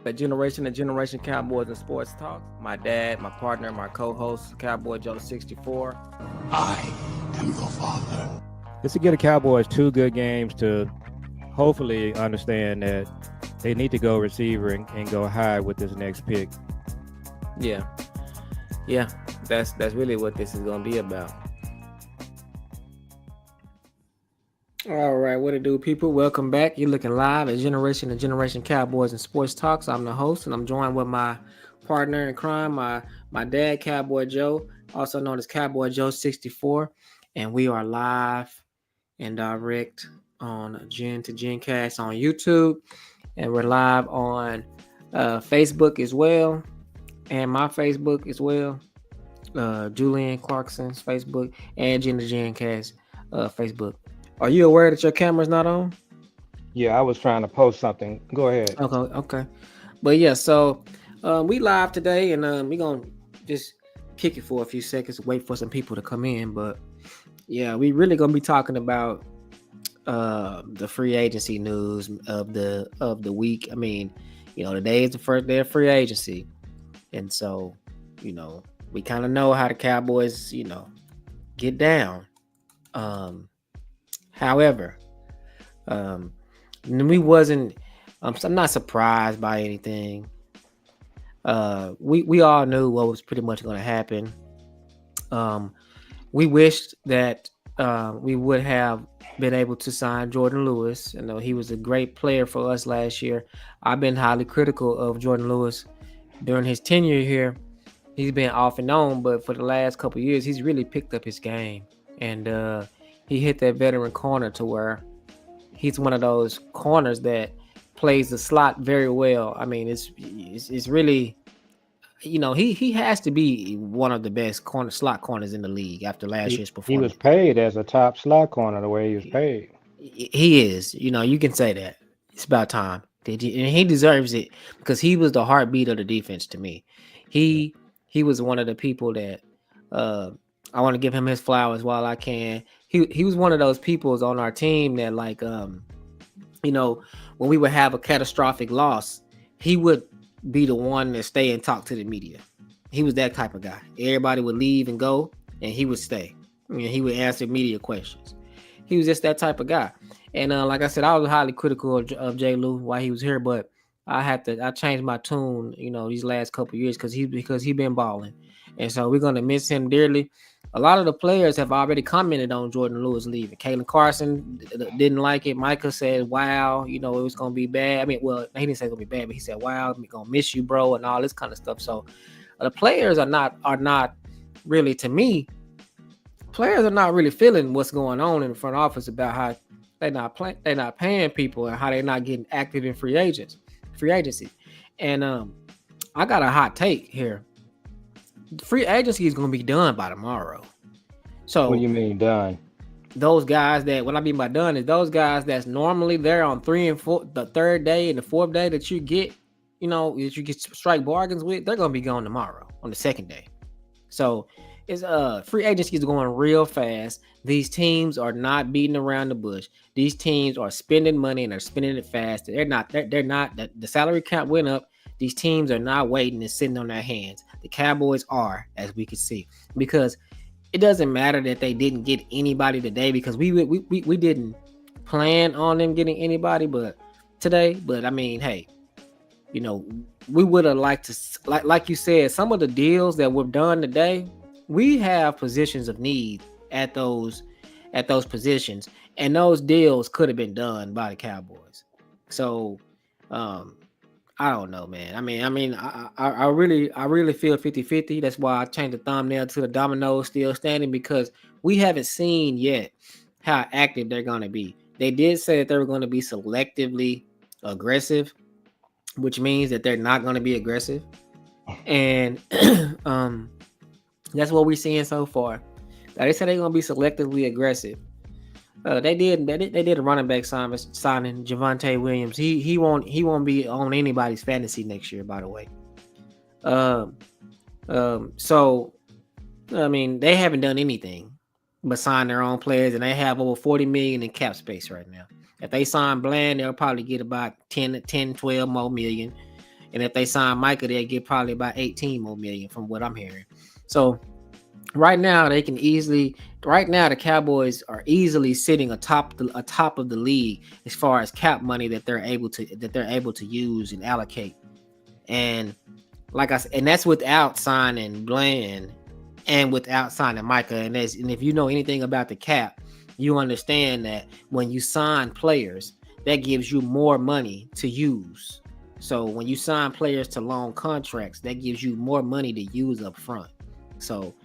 The Generation Cowboys and Sports Talk. My dad, my partner, my co-host, Cowboy Joe 64. I am your father. Just to get the Cowboys two good games to hopefully understand that they need to go receiver and go high with this next pick. Yeah, yeah, that's really what this is gonna be about. All right, what it do, people? Welcome back. You're looking live at Generation Cowboys and Sports Talks. I'm the host, and I'm joined with my partner in crime, my dad, Cowboy Joe, also known as Cowboy Joe 64, and we are live and direct on Gen to Gen Cast on YouTube, and we're live on Facebook as well, and my Facebook as well, Julian Clarkson's Facebook, and Gen to Gen Cast Facebook. Are you aware that your camera's not on? Yeah, I was trying to post something. Go ahead. Okay. But yeah, so we live today, and we gonna just kick it for a few seconds, wait for some people to come in. But yeah, we really gonna be talking about the free agency news of the week. I mean, today is the first day of free agency, and so we kind of know how the Cowboys get down. However, we wasn't. I'm not surprised by anything. We all knew what was pretty much going to happen. We wished that we would have been able to sign Jordan Lewis. I know he was a great player for us last year. I've been highly critical of Jordan Lewis during his tenure here. He's been off and on, but for the last couple of years, he's really picked up his game, and he hit that veteran corner to where he's one of those corners that plays the slot very well. I mean, it's really, he has to be one of the best slot corners in the league after last year's He was performance. paid as a top slot corner the way he was He, paid. he is, you can say that. It's about time. And he deserves it because he was the heartbeat of the defense to me. He he was one of the people that uh I want to give him his flowers while I can. He was one of those peoples on our team that you know, when we would have a catastrophic loss, he would be the one to stay and talk to the media. He was that type of guy. Everybody would leave and go, and he would stay. And he would answer media questions. He was just that type of guy. And like I said, I was highly critical of Jay Lou while he was here, but I changed my tune, these last couple of years because he been balling, and so we're gonna miss him dearly. A lot of the players have already commented on Jordan Lewis leaving. Kalen Carson didn't like it. Micah said, "Wow, it was gonna be bad." I mean, well, he didn't say it's gonna be bad, but he said, "Wow, I'm gonna miss you, bro," and all this kind of stuff. So the players are not really, to me. Players are not really feeling what's going on in the front office about how they're not paying people and how they're not getting active in free agency. And I got a hot take here. Free agency is going to be done by tomorrow. What do So you mean done? those guys that, what I mean by done is those guys that's normally there on 3 and 4, the third day and the fourth day that you get, that you get strike bargains with, they're going to be gone tomorrow on the second day. So it's free agency is going real fast. These teams are not beating around the bush. These teams are spending money and they're spending it fast. They're not the salary cap went up. These teams are not waiting and sitting on their hands. The Cowboys are, as we can see, because it doesn't matter that they didn't get anybody today because we didn't plan on them getting anybody, but today. But I mean, hey, you know, we would have liked to, like you said, some of the deals that were done today, we have positions of need at those positions, and those deals could have been done by the Cowboys. So, um, I don't know, man. I really feel 50-50. That's why I changed the thumbnail to the Dominoes still standing, because we haven't seen yet how active they're going to be. They did say that they were going to be selectively aggressive, which means that they're not going to be aggressive. And um, that's what we're seeing so far. They said they're going to be selectively aggressive. They did a running back signing Javonte Williams. He won't be on anybody's fantasy next year, by the way. Um, so I mean, they haven't done anything but sign their own players, and they have over 40 million in cap space right now. If they sign Bland, they'll probably get about 10, 12 more million. and if they sign Micah, they'll get probably about 18 more million from what I'm hearing. So right now they can easily. Right now the Cowboys are easily sitting atop of the league as far as cap money that they're able to use and allocate. And like I said, and that's without signing Bland and without signing Micah. And if you know anything about the cap, you understand that when you sign players, that gives you more money to use. So when you sign players to long contracts, that gives you more money to use up front. So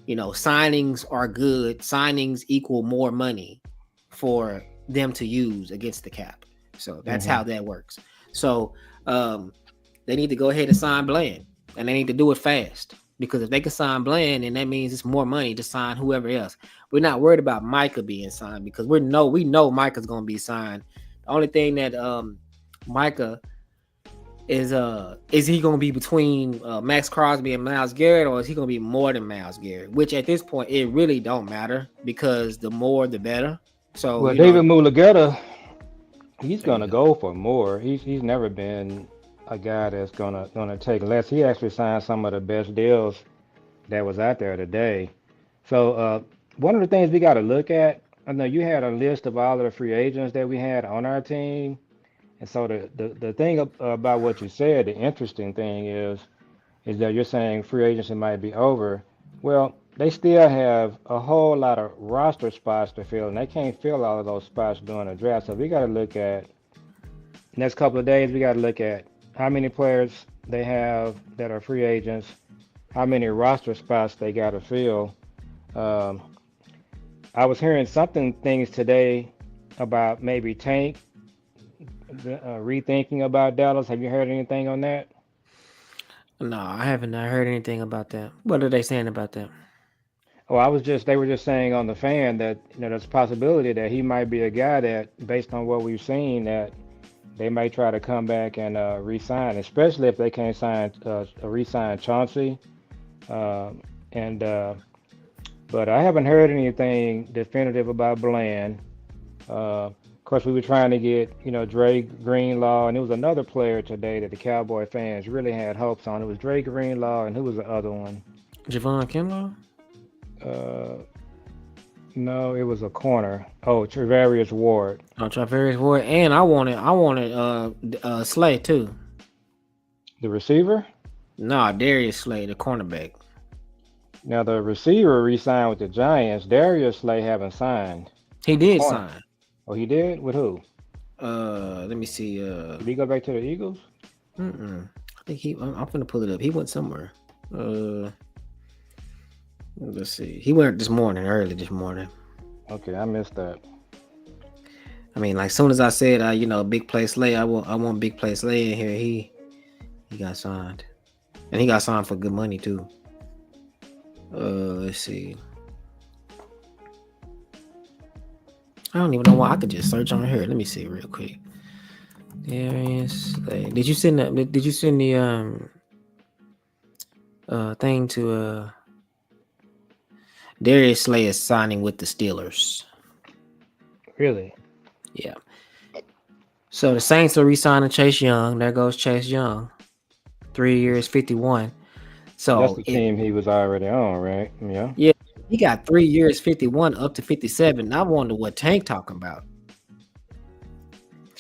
signings are good. Signings equal more money for them to use against the cap. So that's how that works. So um, they need to go ahead and sign Bland, and they need to do it fast because if they can sign Bland, then that means it's more money to sign whoever else. We're not worried about Micah being signed because we know Micah's going to be signed. The only thing that Micah is he going to be between Max Crosby and Myles Garrett, or is he going to be more than Myles Garrett? Which at this point it really don't matter because the more the better. So Well, David Mulugeta, he's there gonna you go. go for more. He's never been a guy that's gonna take less. He actually signed some of the best deals that was out there today. So one of the things we got to look at, I know you had a list of all of the free agents that we had on our team, and so the thing about what you said, the interesting thing is that you're saying free agency might be over. Well, they still have a whole lot of roster spots to fill, and they can't fill all of those spots during the draft. So we got to look at next couple of days. We got to look at how many players they have that are free agents, how many roster spots they got to fill. Um, I was hearing something things today about maybe Tank rethinking about Dallas. Have you heard anything on that? No, I haven't heard anything about that. What are they saying about that? Oh, they were just saying on the fan that there's a possibility that he might be a guy that, based on what we've seen, that they may try to come back and re-sign, especially if they can't re-sign Chauncey. Um, and but I haven't heard anything definitive about Bland. Of course, we were trying to get Dre Greenlaw, and there was another player today that the Cowboy fans really had hopes on. It was Dre Greenlaw, and who was the other one? Javon Kinlaw? Uh, no, it was a corner. Oh, Travarius Ward, Oh, Travis Ward, and I wanted Slay too. the receiver. Nah, Darius Slay, the cornerback. Now the receiver re-signed with the Giants. Darius Slay haven't signed. He The did corner. sign. Oh, he did? With who? Let me see. Did he go back to the Eagles? I think I'm gonna pull it up. He went somewhere. Uh, let's see. He went early this morning. Okay, I missed that. I mean, like soon as I said, big play Slay. I want big play Slay in here. He got signed, and he got signed for good money too. Let's see. I don't even know why. I could just search on here. Let me see real quick. Darius Slay. Did you send the thing to Darius Slay is signing with the Steelers. Really? Yeah. So the Saints are re-signing Chase Young. There goes Chase Young. 3 years, 51. That's So the team he was already on, right? Yeah. yeah, he got 3 years, 51 up to 57. I wonder what Tank talking about.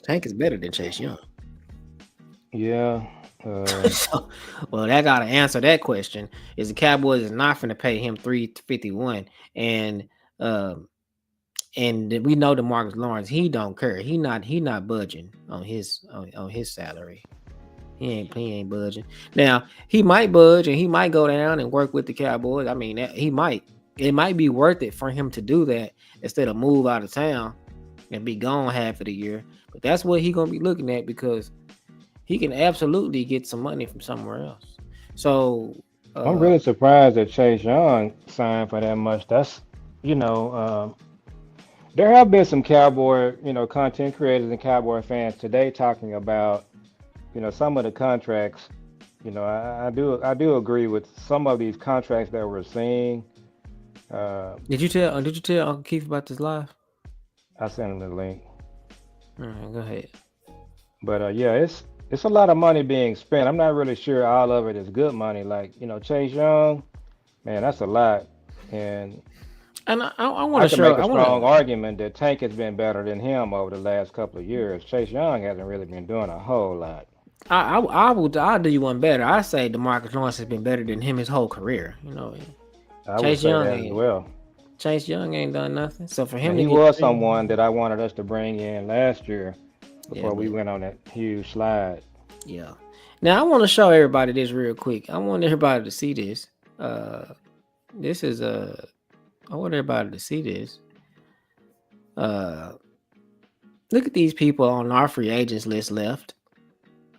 Tank is better than Chase Young. Yeah. So, well, that gotta answer that question. Is the Cowboys is not going to pay him 351, and um, and we know the Marcus Lawrence, he don't care. He not budging on his salary. He ain't budging. Now he might budge and he might go down and work with the Cowboys. I mean, he might. It might be worth it for him to do that instead of move out of town and be gone half of the year. But that's what he gonna be looking at because he can absolutely get some money from somewhere else. So I'm really surprised that Chase Young signed for that much. That's, you know, there have been some Cowboy, content creators and Cowboy fans today talking about, some of the contracts. I do agree with some of these contracts that we're seeing. did you tell Uncle Keith about this live? I sent him the link. All right, go ahead. But yeah, it's a lot of money being spent. I'm not really sure all of it is good money. Like, Chase Young, man, that's a lot. And And I want I to can show. make a I want strong to. argument that Tank has been better than him over the last couple of years. Chase Young hasn't really been doing a whole lot. I'll do you one better. I say Demarcus Lawrence has been better than him his whole career. I would Chase say Young that as ain't well. Chase Young ain't done nothing. So for Now, him to he get was three, someone that I wanted us to bring in last year yeah, before we but went on that huge slide. yeah. Now I want to show everybody this real quick. I want everybody to see this. Uh, this is I want everybody to see this. Uh, Look at these people on our free agents list left.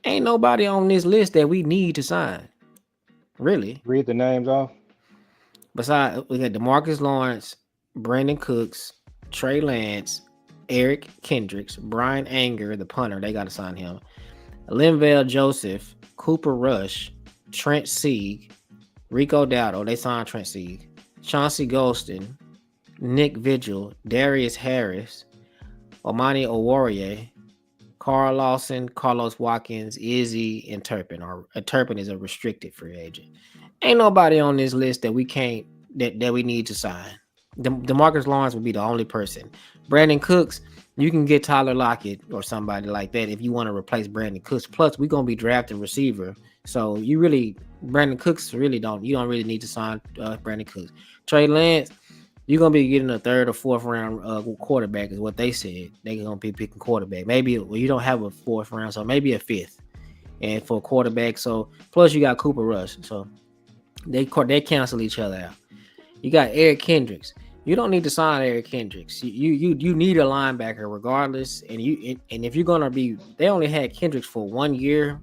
Ain't nobody on this list that we need to sign. Really. Read the names off. Besides, we got Demarcus Lawrence, Brandon Cooks, Trey Lance, Eric Kendricks, Brian Anger, the punter. They got to sign him. Linval Joseph, Cooper Rush, Trent Sieg, Rico Dowdle. They signed Trent Sieg. Chauncey Golston, Nick Vigil, Darius Harris, Omani Owarrior, Carl Lawson, Carlos Watkins, Izzy, and Turpin. Or Turpin is a restricted free agent. Ain't nobody on this list that we can't that we need to sign. Demarcus Lawrence would be the only person. Brandon Cooks, you can get Tyler Lockett or somebody like that if you want to replace Brandon Cooks. Plus, we're gonna be drafting receiver, so Brandon Cooks you don't really need to sign Brandon Cooks. Trey Lance, you're gonna be getting a third or fourth round quarterback, is what they said. They're gonna be picking quarterback. Maybe you don't have a fourth round, so maybe a fifth. And for quarterback, so plus you got Cooper Rush, so they cancel each other out. You got Eric Kendricks. You don't need to sign Eric Kendricks. You need a linebacker regardless. And if you're gonna be, they only had Kendricks for 1 year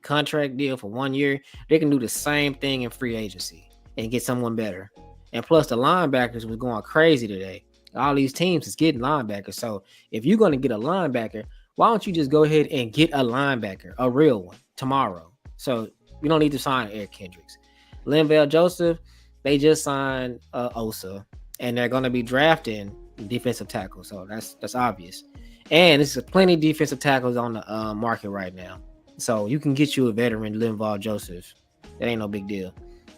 contract deal for 1 year. They can do the same thing in free agency and get someone better. And plus, the linebackers was going crazy today. All these teams is getting linebackers. So if you're gonna get a linebacker, why don't you just go ahead and get a linebacker, a real one, tomorrow? So you don't need to sign Eric Kendricks. Linval Joseph, they just signed Osa, and they're going to be drafting defensive tackles. So that's obvious. And there's plenty of defensive tackles on the market right now. So you can get you a veteran, Linval Joseph. That ain't no big deal.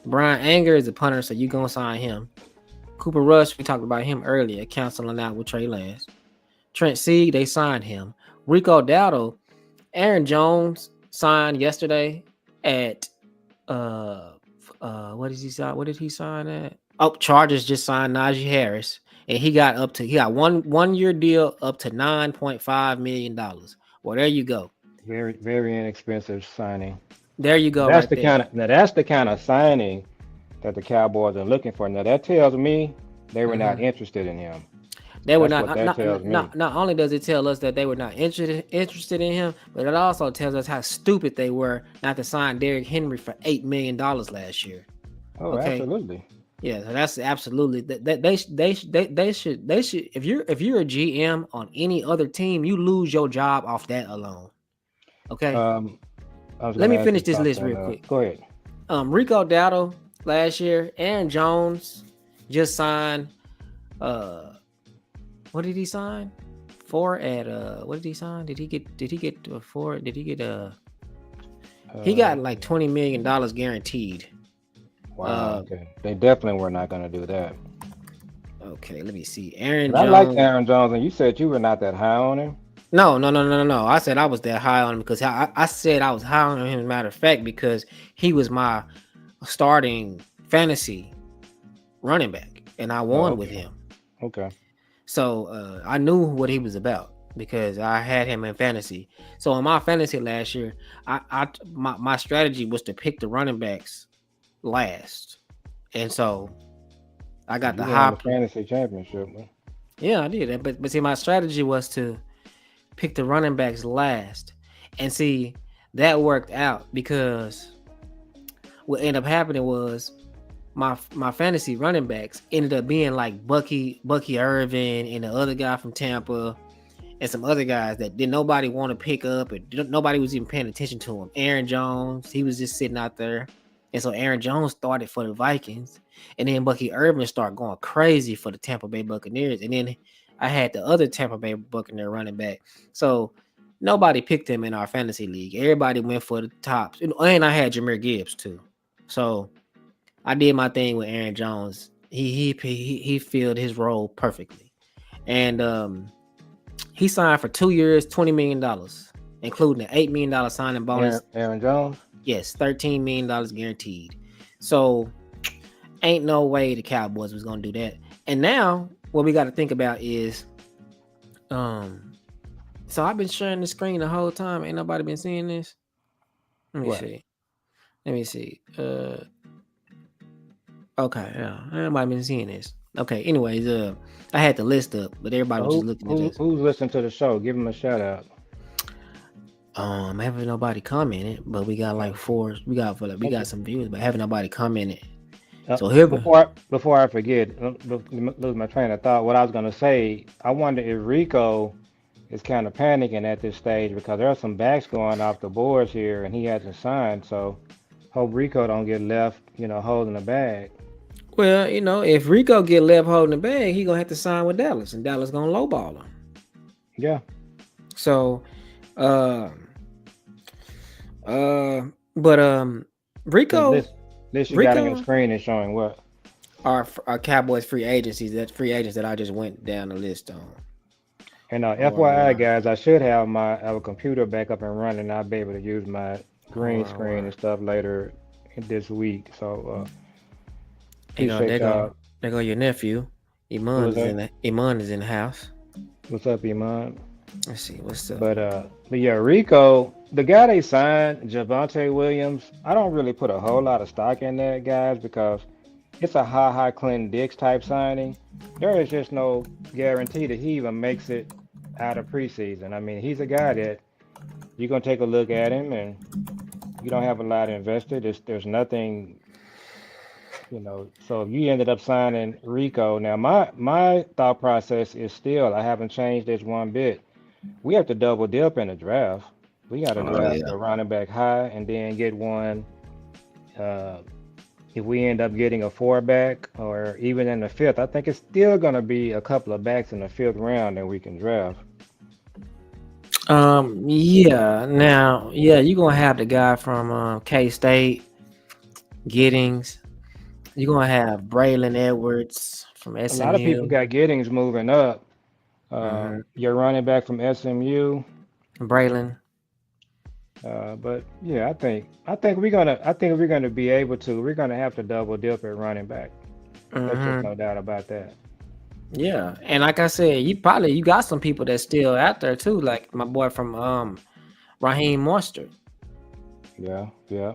Brian Anger is a punter, so you're going to sign him. Cooper Rush, we talked about him earlier, canceling out with Trey Lance. Trent Sieg, they signed him. Rico Dowdle, Aaron Jones signed yesterday at what did he sign? What did he sign at? Oh, Chargers just signed Najee Harris, and he got one year deal up to $9.5 million. Well, there you go. Very, very inexpensive signing. There you go, That's right the there. kind of now that's the kind of signing that the Cowboys are looking for. Now that tells me they were not Mhm. interested in him. They were That's what that tells me. not only does it tell us that they were not interested in him, but it also tells us how stupid they were not to sign Derrick Henry for $8 million last year. Oh, Okay, absolutely. yeah, so that's absolutely that they should if you're a GM on any other team, you lose your job off that alone. Okay, Um, I was let gonna me ask finish you this list something. real quick. Go ahead. Rico Dowdle last year, Aaron Jones just signed. Uh, what did he sign? For at what did he sign? Did he get four? Did he get he Uh, got like $20 million guaranteed. wow. Uh, Okay. They definitely were not gonna do that. okay, let me see. Aaron But I liked Jones. Aaron Jones, and you said you were not that high on him. No. I said I was that high on him because I said I was high on him. As a matter of fact, because he was my starting fantasy running back, and I Oh, won with okay. him. Okay. So I knew what he was about because I had him in fantasy. So in my fantasy last year, my strategy was to pick the running backs last, and so I got the You won high. the fantasy championship, man. Yeah, I did. But see, my strategy was to pick the running backs last, and see that worked out because what ended up happening was my fantasy running backs ended up being like Bucky Irvin and the other guy from Tampa and some other guys that did nobody want to pick up and nobody was even paying attention to him. Aaron Jones, he was just sitting out there. And so Aaron Jones started for the Vikings. And then Bucky Irvin started going crazy for the Tampa Bay Buccaneers. And then I had the other Tampa Bay Buccaneer running back. So nobody picked him in our fantasy league. Everybody went for the tops, and I had Jameer Gibbs too. So I did my thing with Aaron Jones. He filled his role perfectly, and he signed for 2 years, $20 million, including an $8 million signing bonus. Aaron Jones. Yes, $13 million guaranteed. So ain't no way the Cowboys was gonna do that. And now what we got to think about is, um, so I've been sharing the screen the whole time. Ain't nobody been seeing this. Let me What? see. Let me see. Okay, yeah, ain't nobody been seeing this. Okay, anyways, I had the list up, but everybody So was just looking at this. who's listening to the show? Give him a shout out. Haven't nobody commented, but we got like four. We got Okay. some views, but haven't nobody commented. Uh, So here, before I forget, lose my train of thought. What I was gonna say, I wonder if Rico is kind of panicking at this stage because there are some backs going off the boards here, and he hasn't signed. So hope Rico don't get left, holding the bag. well, if Rico get left holding the bag, he gonna have to sign with Dallas, and Dallas gonna lowball him. Yeah. So, uh, uh, but The Rico, list you got on your Rico, screen is showing what? our Cowboys free agencies. That free agents that I just went down the list on. And Or FYI, guys, I should have our computer back up and running. I'll be able to use my green screen or and stuff later this week. So there appreciate go y'all. there go your nephew. Who Iman was is that? in the house. What's up, Iman? Let's see what's up. But yeah, Rico, the guy they signed, Javante Williams. I don't really put a whole lot of stock in that, guys, because it's a high Clinton Dix type signing. There is just no guarantee that he even makes it out of preseason. I mean, he's a guy that you're gonna take a look at him and you don't have a lot invested. There's nothing, So if you ended up signing Rico, now my thought process is still I haven't changed this one bit. We have to double dip in the draft. We got to Oh draft yeah. a running back high and then get one. Uh, if we end up getting a four back or even in the fifth, I think it's still going to be a couple of backs in the fifth round that we can draft. Yeah. Now, yeah, you're gonna have the guy from K State, Giddings. You're gonna have Braylon Edwards from A lot of people SMU. got Giddings moving up. Mm-hmm. Your running back from SMU. Braylon. But yeah, I think we're gonna be able to. We're gonna have to double dip at running back. There's just Mm-hmm. no doubt about that. Yeah, and like I said, you got some people that's still out there too, like my boy from Raheem Mostert. Yeah, yeah.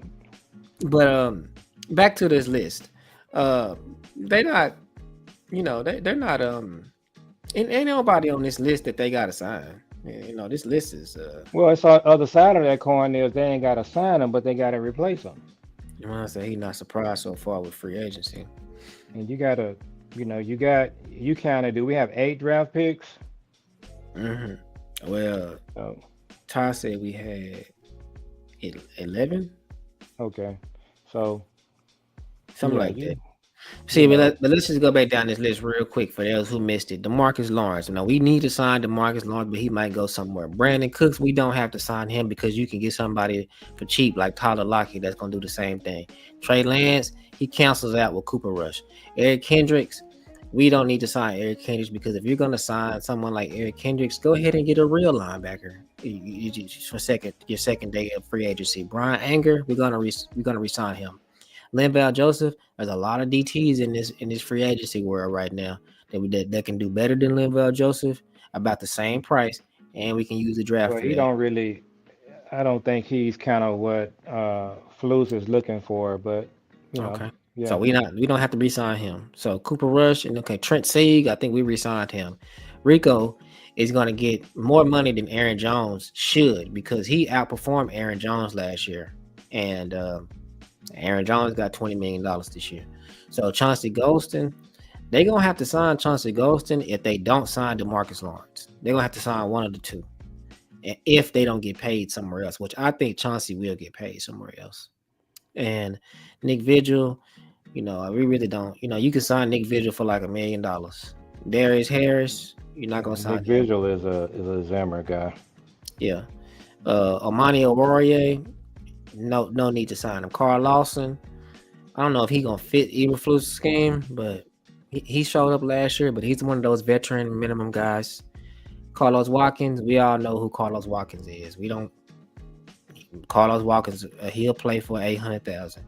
But back to this list. Uh, they not, they're not ain't nobody on this list that they got to sign. This list is Well, it's on the other side of that coin is they ain't got to sign them, but they got to replace them. you want to say he's not surprised so far with free agency. And you got to, you kind of do. We have 8 draft picks. Hmm. Well, Oh, Ty said we had 11, okay. So something yeah, like that. you See, but, know, let's just go back down this list real quick for those who missed it. DeMarcus Lawrence. We need to sign DeMarcus Lawrence, but he might go somewhere. Brandon Cooks, we don't have to sign him because you can get somebody for cheap like Tyler Lockett that's going to do the same thing. Trey Lance, he cancels out with Cooper Rush. Eric Kendricks, we don't need to sign Eric Kendricks because if you're going to sign someone like Eric Kendricks, go ahead and get a real linebacker for your second day of free agency. Brian Anger, we're gonna resign him. Linval Joseph, there's a lot of DTs in this free agency world right now that can do better than Linval Joseph, about the same price, and we can use the draft well, for he that. don't really. I don't think he's kind of what Flus is looking for, but Okay. So yeah. we don't have to re-sign him. So Cooper Rush and okay, Trent Sieg, I think we re-signed him. Rico is gonna get more money than Aaron Jones should because he outperformed Aaron Jones last year. And Aaron Jones got $20 million this year. So Chauncey Golston, they're gonna have to sign Chauncey Golston if they don't sign DeMarcus Lawrence. They're gonna have to sign one of the two. And if they don't get paid somewhere else, which I think Chauncey will get paid somewhere else. And Nick Vigil, we really don't. You can sign Nick Vigil for like $1 million. Darius Harris, you're not gonna Nick sign him. Vigil is a Zimmer guy. Yeah. Amani Oruwariye, no need to sign him. Carl Lawson, I don't know if he gonna fit Eberflus' scheme, but he showed up last year. But he's one of those veteran minimum guys. Carlos Watkins, we all know who Carlos Watkins is. We don't. Carlos Watkins, he'll play for 800,000.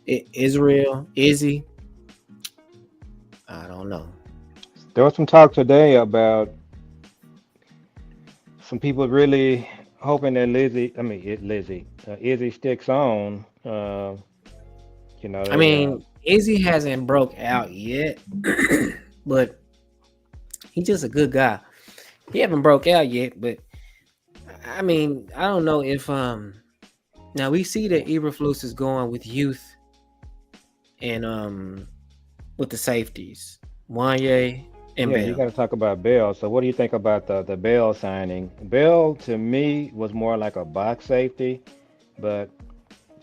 Israel, Izzy, I don't know. There was some talk today about some people really hoping that Izzy sticks on. You know, I mean, Izzy hasn't broke out yet, but he's just a good guy. He haven't broke out yet, but I mean, I don't know if now we see that Eberflus is going with youth and with the safeties, Wanye and yeah, you Bell. got to talk about Bell. So, what do you think about the Bell signing? Bell to me was more like a box safety, but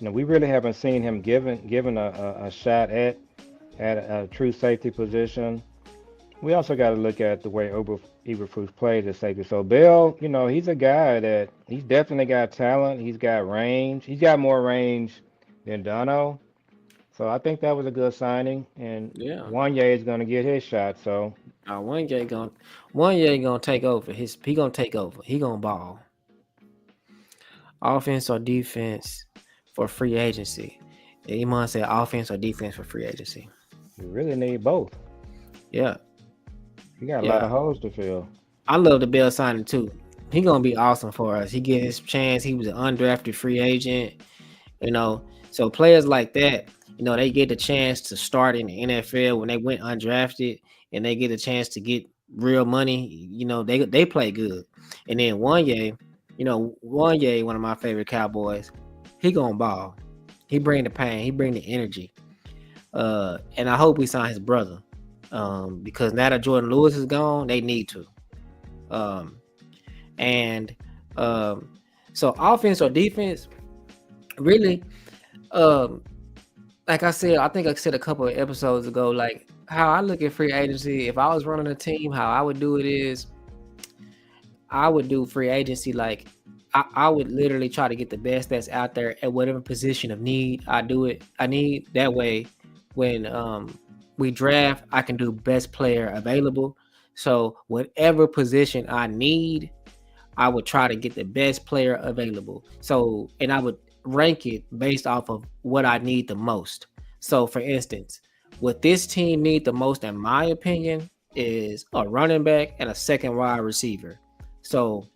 we really haven't seen him given a shot at a true safety position. We also got to look at the way Eberflus plays at safety. So Bell, he's a guy that he's definitely got talent. He's got range. He's got more range than Dono. So I think that was a good signing. And Yeah. Wanye is going to get his shot. So Wanye gonna take over. He gonna take over. He gonna ball. Offense or defense for free agency. Iman said offense or defense for free agency. you really need both. Yeah, You got a lot yeah. of holes to fill. I love the Bell signing too. He gonna be awesome for us. He get his chance. He was an undrafted free agent. You know, so players like that, they get the chance to start in the NFL when they went undrafted, and they get a chance to get real money. They play good. And then Wanye, one of my favorite Cowboys, he gonna ball. He bring the pain. He bring the energy. And I hope we sign his brother. Because now that Jordan Lewis is gone, they need to. Um, and so offense or defense, really, um, like I think I said a couple of episodes ago, like how I look at free agency. If I was running a team, how I would do it is I would do free agency like I would literally try to get the best that's out there at whatever position of need I do it. I need that way when we draft, I can do best player available. So whatever position I need, I would try to get the best player available. So, and I would rank it based off of what I need the most. So, for instance, what this team need the most, in my opinion, is a running back and a second wide receiver. So,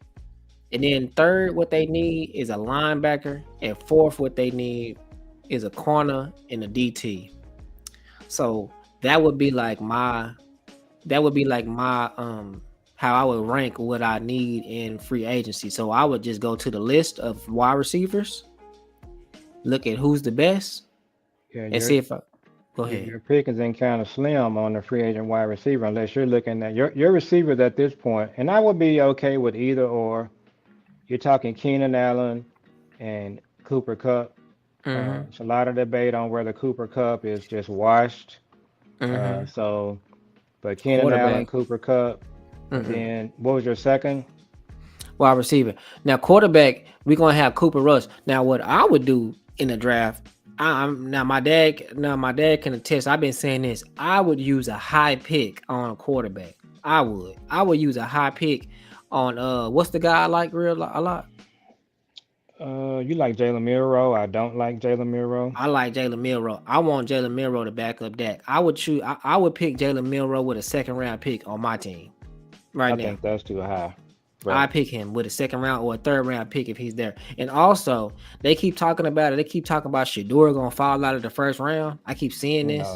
and then third, what they need is a linebacker, and fourth, what they need is a corner and a DT. So that would be like my how I would rank what I need in free agency. So I would just go to the list of wide receivers, look at who's the best, Yeah, and your see if I go your, ahead. your pick is in kind of slim on the free agent wide receiver unless you're looking at your receivers at this point. And I would be okay with either or. You're talking Keenan Allen and Cooper Cup. Mm-hmm. It's a lot of debate on whether Cooper Cup is just washed. Mm-hmm. But Keenan Allen, Quarterback. Cooper Cup, and Mm-mm. then what was your second? Wide receiver. Now quarterback, we're gonna have Cooper Rush. Now what I would do in the draft, my dad can attest. I've been saying this. I would use a high pick on a quarterback. I would use a high pick on what's the guy I like a lot? You like Jalen Milrow? I don't like Jalen Milrow. I like Jalen Milrow. I want Jalen Milrow to back up Dak. I would choose. I would pick Jalen Milrow with a second round pick on my team right I now. think that's too high. I But pick him with a second round or a third round pick if he's there. And also, they keep talking about it. They keep talking about Shador gonna fall out of the first round. I keep seeing this.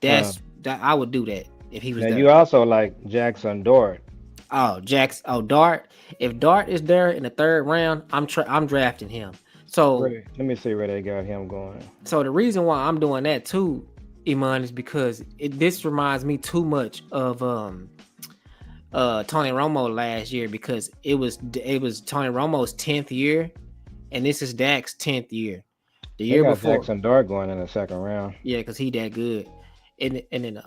no. Uh, That I would do that if he was Now you there. also like Jackson Dort. Oh, Jax. Oh, Dart. If Dart is there in the third round, I'm drafting him. So Let me see where they got him going. so the reason why I'm doing that too, Iman, is because this reminds me too much of Tony Romo last year because it was Tony Romo's 10th year and this is Dak's 10th year. The They year got before, Jackson Dart going in the second round. yeah, because he that good. And then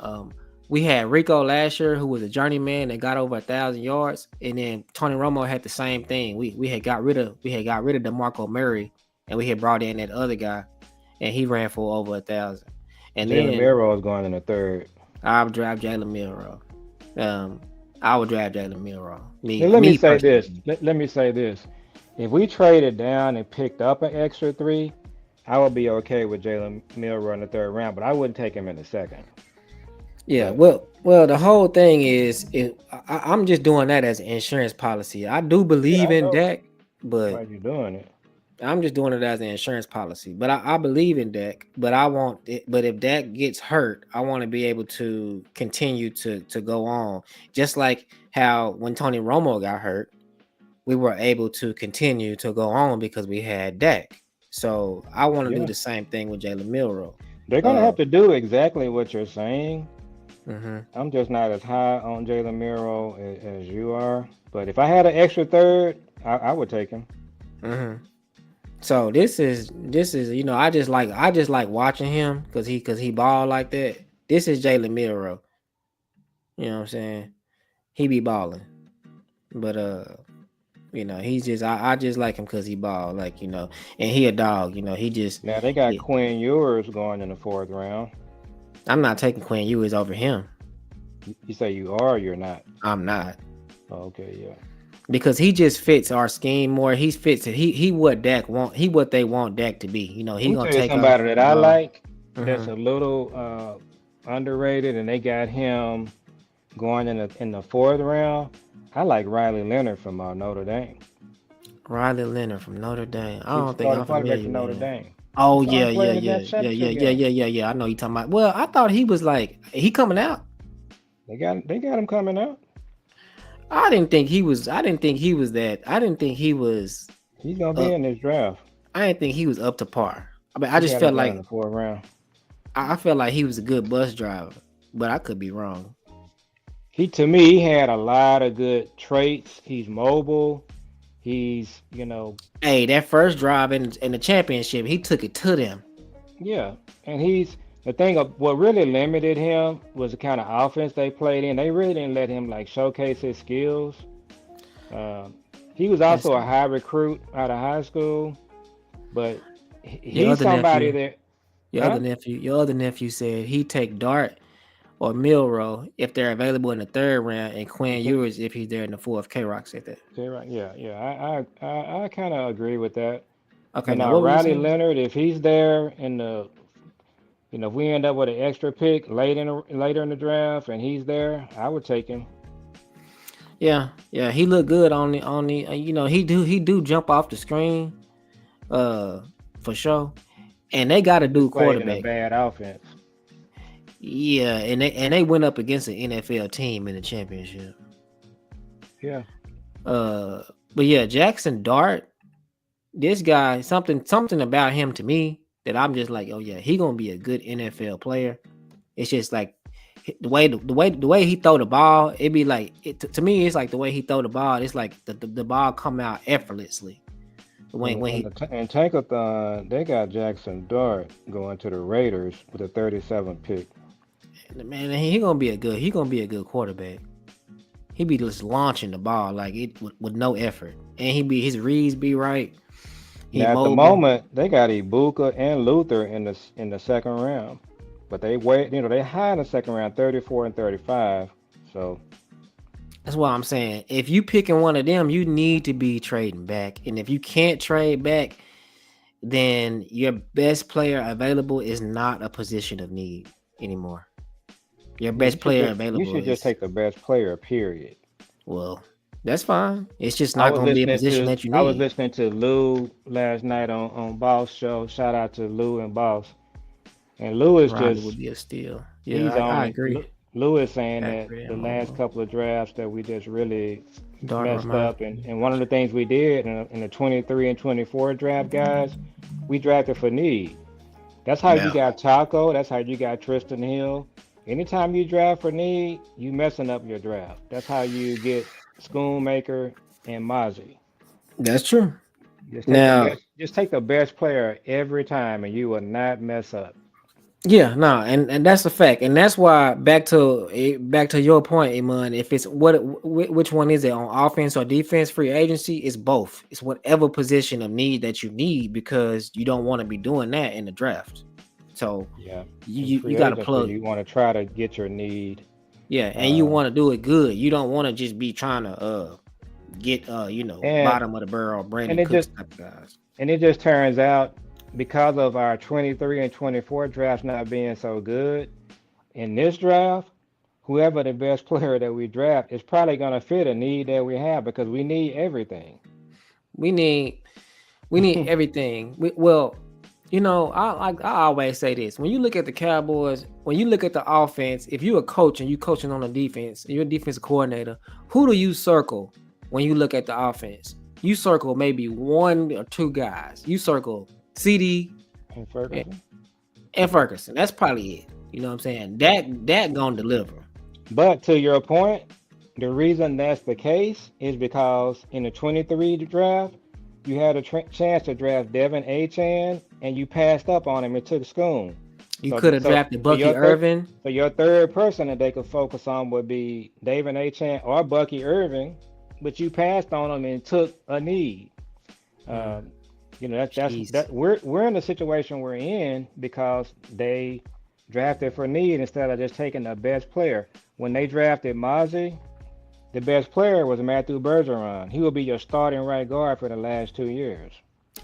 we had Rico last year, who was a journeyman and got over 1,000 yards, and then Tony Romo had the same thing. We had got rid of DeMarco Murray, and we had brought in that other guy, and he ran for over 1,000. And Jalen then Milroe is going in the third. I would draft Jalen Milrow. Um, I would draft Jalen Milrow. Now, Me, let me me say this. personally. Let me say this. If we traded down and picked up an extra three, I would be okay with Jalen Milroe in the third round, but I wouldn't take him in the second. Yeah, But well, the whole thing is, I'm just doing that as an insurance policy. I do yeah, believe I in know Dak, but why you're doing it. I'm just doing it as an insurance policy. But I believe in Dak, but I want it. But if Dak gets hurt, I want to be able to continue to go on, just like how when Tony Romo got hurt, we were able to continue to go on because we had Dak. So I want to do Yeah, the same thing with Jalen Milrow. they're gonna Uh, have to do exactly what you're saying. mhm, I'm just not as high on Jalen Milroe as you are. But if I had an extra third, I would take him. mhm. So this is I just like watching him because he ball like that. This is Jalen Milrow. You know what I'm saying? He be balling, but he's just I just like him because he ball and he a dog. He just Now they got he, Quinn Ewers going in the fourth round. I'm not taking Quinn Ewers over him. You say you are, or you're not. I'm not. Oh, okay, yeah. Because he just fits our scheme more. He fits it. He what Dak want. He what they want Dak to be. He I'm gonna gonna tell you take off somebody that the I ball. like that's Hmm. a little underrated, and they got him going in the fourth round. I like Riley Leonard from Notre Dame. Riley Leonard from Notre Dame. I He's don't think starting I'm quarterback for familiar with Notre him. Dame. He Oh yeah, started yeah, playing in yeah, that yeah, yeah, championship yeah, game. yeah, yeah, yeah. I know you talking about. Well, I thought he was like he coming out. They got him coming out. I didn't think he was that. I didn't think he was He's gonna be up. in this draft. I didn't think he was up to par. I mean, I They just got him felt going in like the fourth round. I felt like he was a good bus driver, but I could be wrong. To me, he had a lot of good traits. He's mobile. He's Hey, that first drive in the championship, he took it to them. yeah, and he's the thing of what really limited him was the kind of offense they played in. They really didn't let him like showcase his skills. Um, he was That's also a high recruit out of high school, but your he's other somebody nephew. that, Your other huh? nephew. Your other nephew said he take Dart or Milrow if they're available in the third round, and Quinn Okay, Ewers if he's there in the fourth. K Rock said that. okay, right, yeah, yeah. I kind of agree with that. Okay, But now now what were you Riley saying? Leonard, if he's there if we end up with an extra pick later in the draft and he's there, I would take him. Yeah, yeah, he looked good on the. He do jump off the screen, uh, for sure. And they got a He just dude played in a quarterback. bad offense. Yeah, and they went up against an NFL team in the championship. Yeah. Uh, but yeah, Jackson Dart, this guy, something about him to me that I'm just like, oh yeah, he gonna be a good NFL player. It's just like the way he throw the ball, it be like to me, it's like the way he throw the ball. It's like the ball come out effortlessly. When And when and he the and Tankathon, they got Jackson Dart going to the Raiders with a 37th pick. man, he gonna be a good quarterback. He be just launching the ball like it with no effort, and his reads be right. He Now at the mobile. moment, they got Ibuka and Luther in the second round, but they high in the second round, 34 and 35. So That's what I'm saying. If you picking one of them, you need to be trading back, and if you can't trade back, then your best player available is not a position of need anymore. Your yeah, you best should player just you available should just is take the best player. Period. well, that's fine. It's just I not was going to be a listening position to that you I was need. listening to Lou last night on Boss show. Shout out to Lou and Boss. And Lou is Riley just would be a steal. Yeah, he's I on it. agree. Lou is saying that Accurate the and last mobile. couple of drafts that we just really Dart messed reminds up, and, me. and one of the things we did in the 23 and 24 draft, guys, we drafted for need. That's how you Yeah, got Taco. That's how you got Tristan Hill. Anytime you draft for need, you messing up your draft. That's how you get Schoonmaker and Mozzie. that's true. Just take the Now, best. Just take the best player every time, and you will not mess up. Yeah, no, and that's a fact, and that's why back to your point, Iman. If it's which one is it on offense or defense? Free agency is both. It's whatever position of need that you need because you don't want to be doing that in the draft. So Yeah. In you free got to agency, plug, you want to try to get your need. yeah, and you Uh, want to do it good. You don't want to just be trying to get and bottom of the barrel and Brandon it Cooks just type of guys. and it just turns out because of our 23 and 24 drafts not being so good in this draft, whoever the best player that we draft is probably going to fit a need that we have because we need everything. We need we need everything. Well, I always say this: when you look at the Cowboys, when you look at the offense, if you're a coach and you coaching on the defense, and you're a defensive coordinator, who do you circle when you look at the offense? You circle maybe one or two guys. You circle CD And and, Ferguson. and Ferguson. That's probably it. You know what I'm saying? That gonna deliver. But to your point, the reason that's the case is because in the 23 draft, you had a chance to draft Devin Achan, and you passed up on him and took Schoon. You So, could have so, drafted so Bucky Irvin. your third person that they could focus on would be David Achan or Bucky Irving, but you passed on him and took a need. Mm, Um, that's Jeez. that we're in the situation we're in because they drafted for need instead of just taking the best player. When they drafted Mozzie, the best player was Matthew Bergeron. He will be your starting right guard for the last 2 years.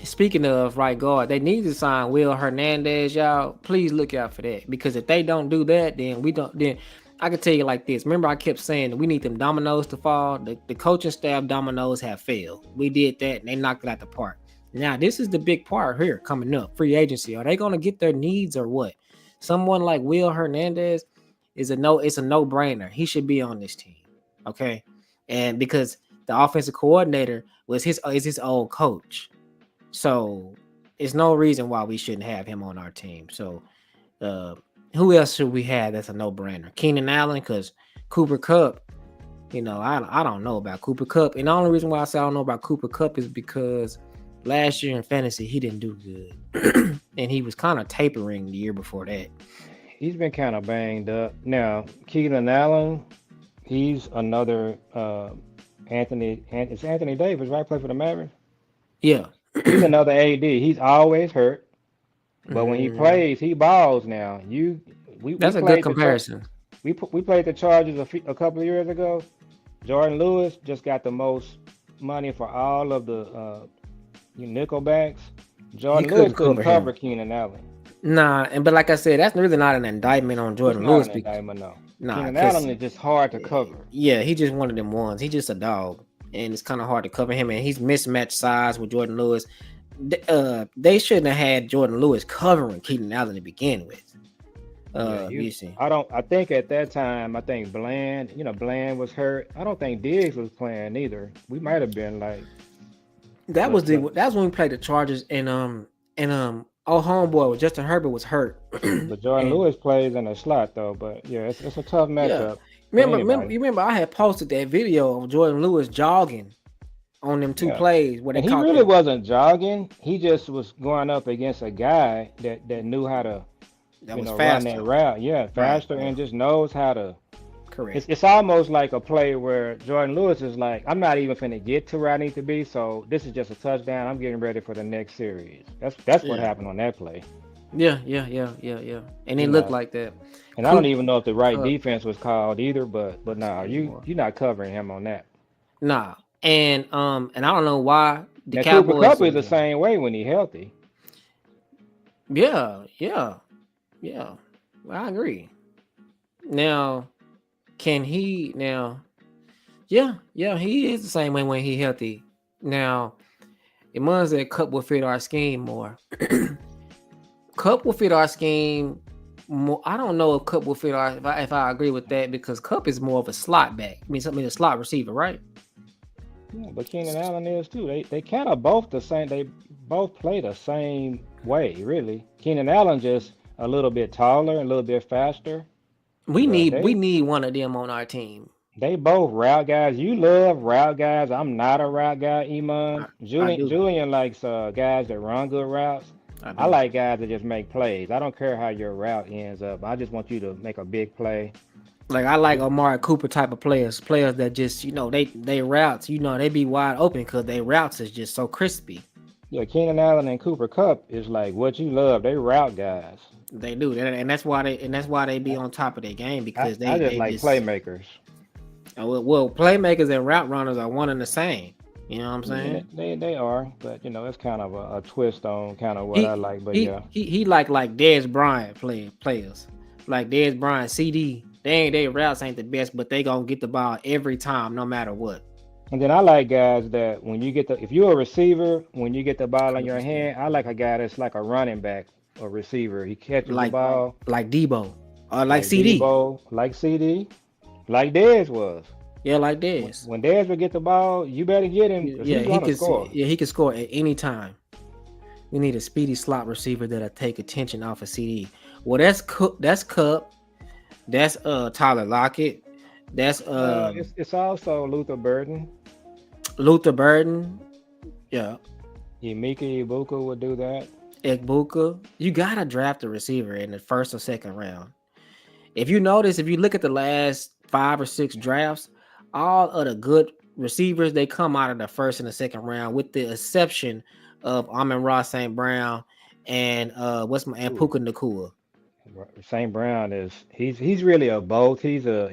Speaking of right guard, they need to sign Will Hernandez, y'all. Please look out for that because if they don't do that, then we don't. Then I can tell you like this. Remember, I kept saying that we need them dominoes to fall. The coaching staff dominoes have failed. We did that and they knocked it out the park. Now this is the big part here coming up. Free agency. Are they going to get their needs or what? Someone like Will Hernandez is a no. It's a no brainer. He should be on this team. Okay, and because the offensive coordinator was his old coach. So it's no reason why we shouldn't have him on our team. So uh, who else should we have that's a no brainer? Keenan Allen, because Cooper Cup, I don't know about Cooper Cup. And the only reason why I say I don't know about Cooper Cup is because last year in fantasy he didn't do good. And he was kind of tapering the year before that. He's been kind of banged up. Now, Keelan Allen, he's another it's Anthony Davis, right? Play for the Mavericks. Yeah. He's another AD. He's always hurt, but when he Mhm. plays, he balls. Now, we That's a good played comparison. we played the Chargers a couple of years ago. Jordan Lewis just got the most money for all of the nickelbacks. He Jordan Lewis couldn't couldn't cover him. cover Keenan Allen. Nah, but like I said, that's really not an indictment on It's Jordan not Lewis. an indictment, no. Nah, Keenan Allen because is just hard to cover. yeah, he just one of them ones. He just a dog, and it's kind of hard to cover him. And he's mismatched size with Jordan Lewis. They shouldn't have had Jordan Lewis covering Keaton Allen to begin with. Yeah, You see, I don't. I think at that time, I think Bland. Bland was hurt. I don't think Diggs was playing either. We might have been like, but that's when we played the Chargers, oh homeboy was Justin Herbert was hurt, but Jordan and Lewis plays in a slot though. But yeah, it's a tough yeah, matchup for anybody. you remember I had posted that video of Jordan Lewis jogging on them two Yeah, plays where they and he caught really them. wasn't jogging. He just was going up against a guy that knew how to That was run that faster, route. Yeah, right? faster Right, and just knows how to. It's correct. it's almost like a play where Jordan Lewis is like, I'm not even finna get to where I need to be, so this is just a touchdown. I'm getting ready for the next series. That's what Yeah. happened on that play. Yeah. And You it looked know, like that. and I don't Coop even know if the right Cup. defense was called either, but Let's nah, see more. you're not covering him on that. Nah, and I don't know why the Now Cooper Cowboys. Cup is the same way when he healthy. Yeah. I agree. Now, can he now? Yeah, he is the same way when he healthy. Now, it must that Cup will fit our scheme more. Cup will fit our scheme more. I don't know if Cup will fit our if I agree with that because Cup is more of a slot back. I mean, something a slot receiver, right? Yeah, but Keenan Allen is too. They kind of both the same. They both play the same way, really. Keenan Allen just a little bit taller, a little bit faster, but We need one of them on our team. they both route guys. You love route guys. I'm not a route guy, I, Iman. I Julian do. Julian likes guys that run good routes. I I do. like guys that just make plays. I don't care how your route ends up. I just want you to make a big play. Like I like Amari Cooper type of players that just they routes, they be wide open because they routes is just so crispy. Yeah, Keenan Allen and Cooper Cup is like what you love. They route guys. They do, and that's why they be on top of their game because I they just they like just playmakers. well playmakers and route runners are one and the same. You know what I'm Yeah, saying? they are, but it's kind of a twist on kind of what I He like. But he yeah, he like Dez Bryant players like Dez Bryant, CD. They routes ain't the best, but they gonna get the ball every time, no matter what. and then I like guys that when you get the if you're a receiver, when you get the ball in your 100%. hand, I like a guy that's like a running back, a receiver. He catches the Like ball like Debo or like like CD. Debo, like CD, like Dez was. Yeah, like When, Dez. when Dez would get the ball, you better get him because Yeah, he's gonna score. he could score at any time. We need a speedy slot receiver that'll take attention off of CD. Well, that's Cup. That's Tyler Lockett. That's It's also Luther Burden. Luther Burden. Yeah, Emeka Ibuka would do that. Egbuka. You gotta draft a receiver in the first or second round. If you notice, if you look at the last 5 or 6 drafts, all of the good receivers they come out of the first and the second round, with the exception of Amon-Ra St. Brown and and Ooh. Puka Nakua. St. Brown is he's really a both. He's a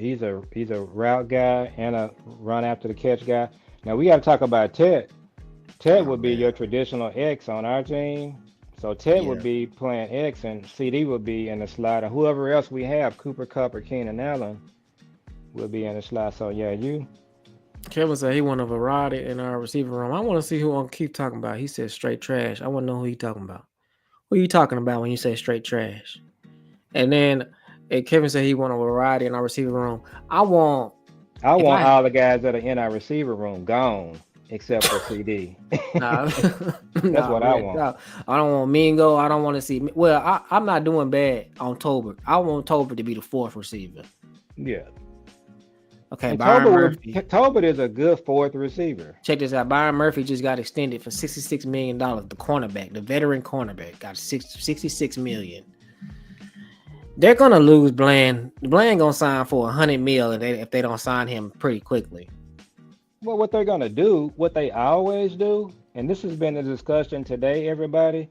route guy and a run after the catch guy. Now we got to talk about Ted. Ted Oh would be man, your traditional X on our team. So Ted yeah. would be playing X and CD would be in the slot. And whoever else we have, Cooper Cup or Keenan Allen, will be in the slot. So yeah, you Kevin said he want a variety in our receiver room. I want to see who I'm keep talking about. He said straight trash. I want to know who he talking about. Who you talking about when you say straight trash? And then Kevin said he want a variety in our receiver room. I want I if want I all the guys that are in our receiver room gone except for CD. nah That's nah what I man, want. nah. I don't want Mingo. I don't want to see. Well, I'm not doing bad on Tolbert. I want Tolbert to be the fourth receiver. Yeah. Okay, And Byron Murphy. Tolbert is a good fourth receiver. Check this out. Byron Murphy just got extended for $66 million. The cornerback, the veteran cornerback, got $66 million. They're gonna lose Bland. Bland gonna sign for $100 million if they don't sign him pretty quickly. Well, what they're gonna do, what they always do, and this has been a discussion today, everybody.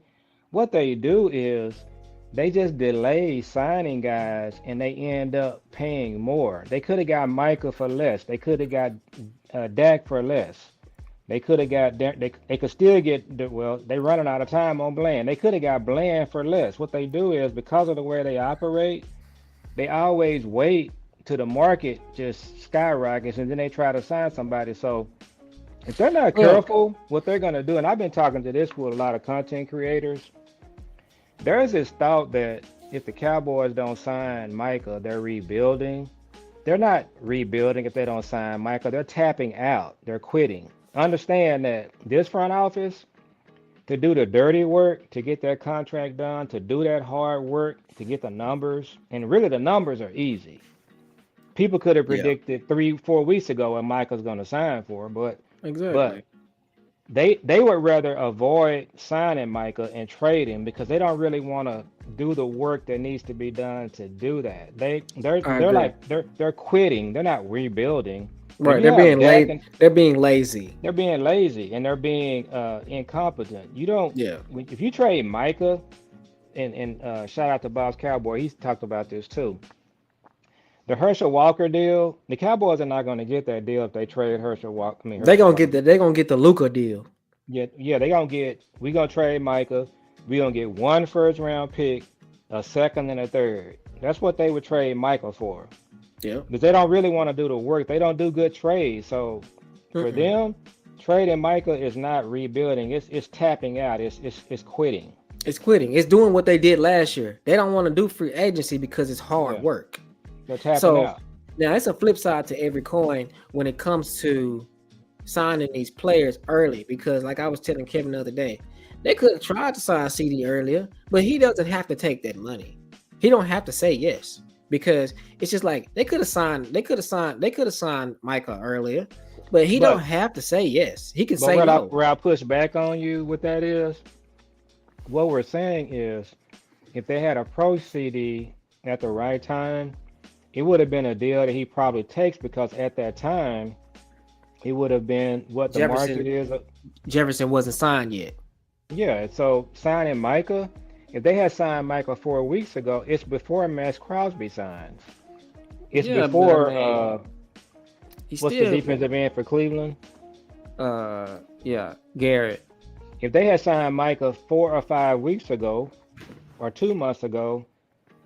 What they do is they just delay signing guys, and they end up paying more. They could have got Micah for less. They could have got Dak for less. They could have got they could still get well. They running out of time on Bland. They could have got Bland for less. What they do is because of the way they operate, they always wait till the market just skyrockets and then they try to sign somebody. So if they're not Well, careful, what they're gonna do, and I've been talking to this with a lot of content creators, there's this thought that if the Cowboys don't sign Micah, they're rebuilding. They're not rebuilding if they don't sign Micah. They're tapping out. They're quitting. Understand that this front office, to do the dirty work, to get that contract done, to do that hard work, to get the numbers, and really the numbers are easy. People could have yeah, predicted 3, 4 weeks ago what Micah's going to sign for, but exactly. they would rather avoid signing Micah and trade him because they don't really want to do the work that needs to be done to do that. I They're agree. like they're quitting. They're not rebuilding. If Right, you they're have being Dak late. and They're being lazy. they're being lazy and they're being incompetent. You don't Yeah. if you trade Micah and shout out to Bob's Cowboy, he's talked about this too. The Herschel Walker deal, the Cowboys are not going to get that deal if they trade Herschel Walker. I mean They Herschel gonna get Walker. the they gonna get the Luca deal. Yeah, they gonna get. We gonna trade Micah. We gonna get one first round pick, a second and a third. That's what they would trade Micah for. Yeah. Because they don't really want to do the work. They don't do good trades. So for Mm-mm. them, trading Micah is not rebuilding. It's tapping out. It's quitting. It's quitting. It's doing what they did last year. They don't want to do free agency because it's hard Yeah, work. they're tapping So out. now it's a flip side to every coin when it comes to signing these players early. Because like I was telling Kevin the other day, they could have tried to sign CD earlier, but he doesn't have to take that money. He don't have to say yes because it's just like they could have signed Micah earlier, but he don't But have to say yes. He can but say no. where I push back on you with that is what we're saying is, if they had approached CD at the right time, it would have been a deal that he probably takes because at that time it would have been what the market Jefferson is. Jefferson wasn't signed yet. Yeah, so signing Micah, if they had signed Micah 4 weeks ago, it's before Max Crosby signs. It's Yeah, but I before mean, he what's the still defensive end for Cleveland? yeah, Garrett. If they had signed Micah 4 or 5 weeks ago or 2 months ago,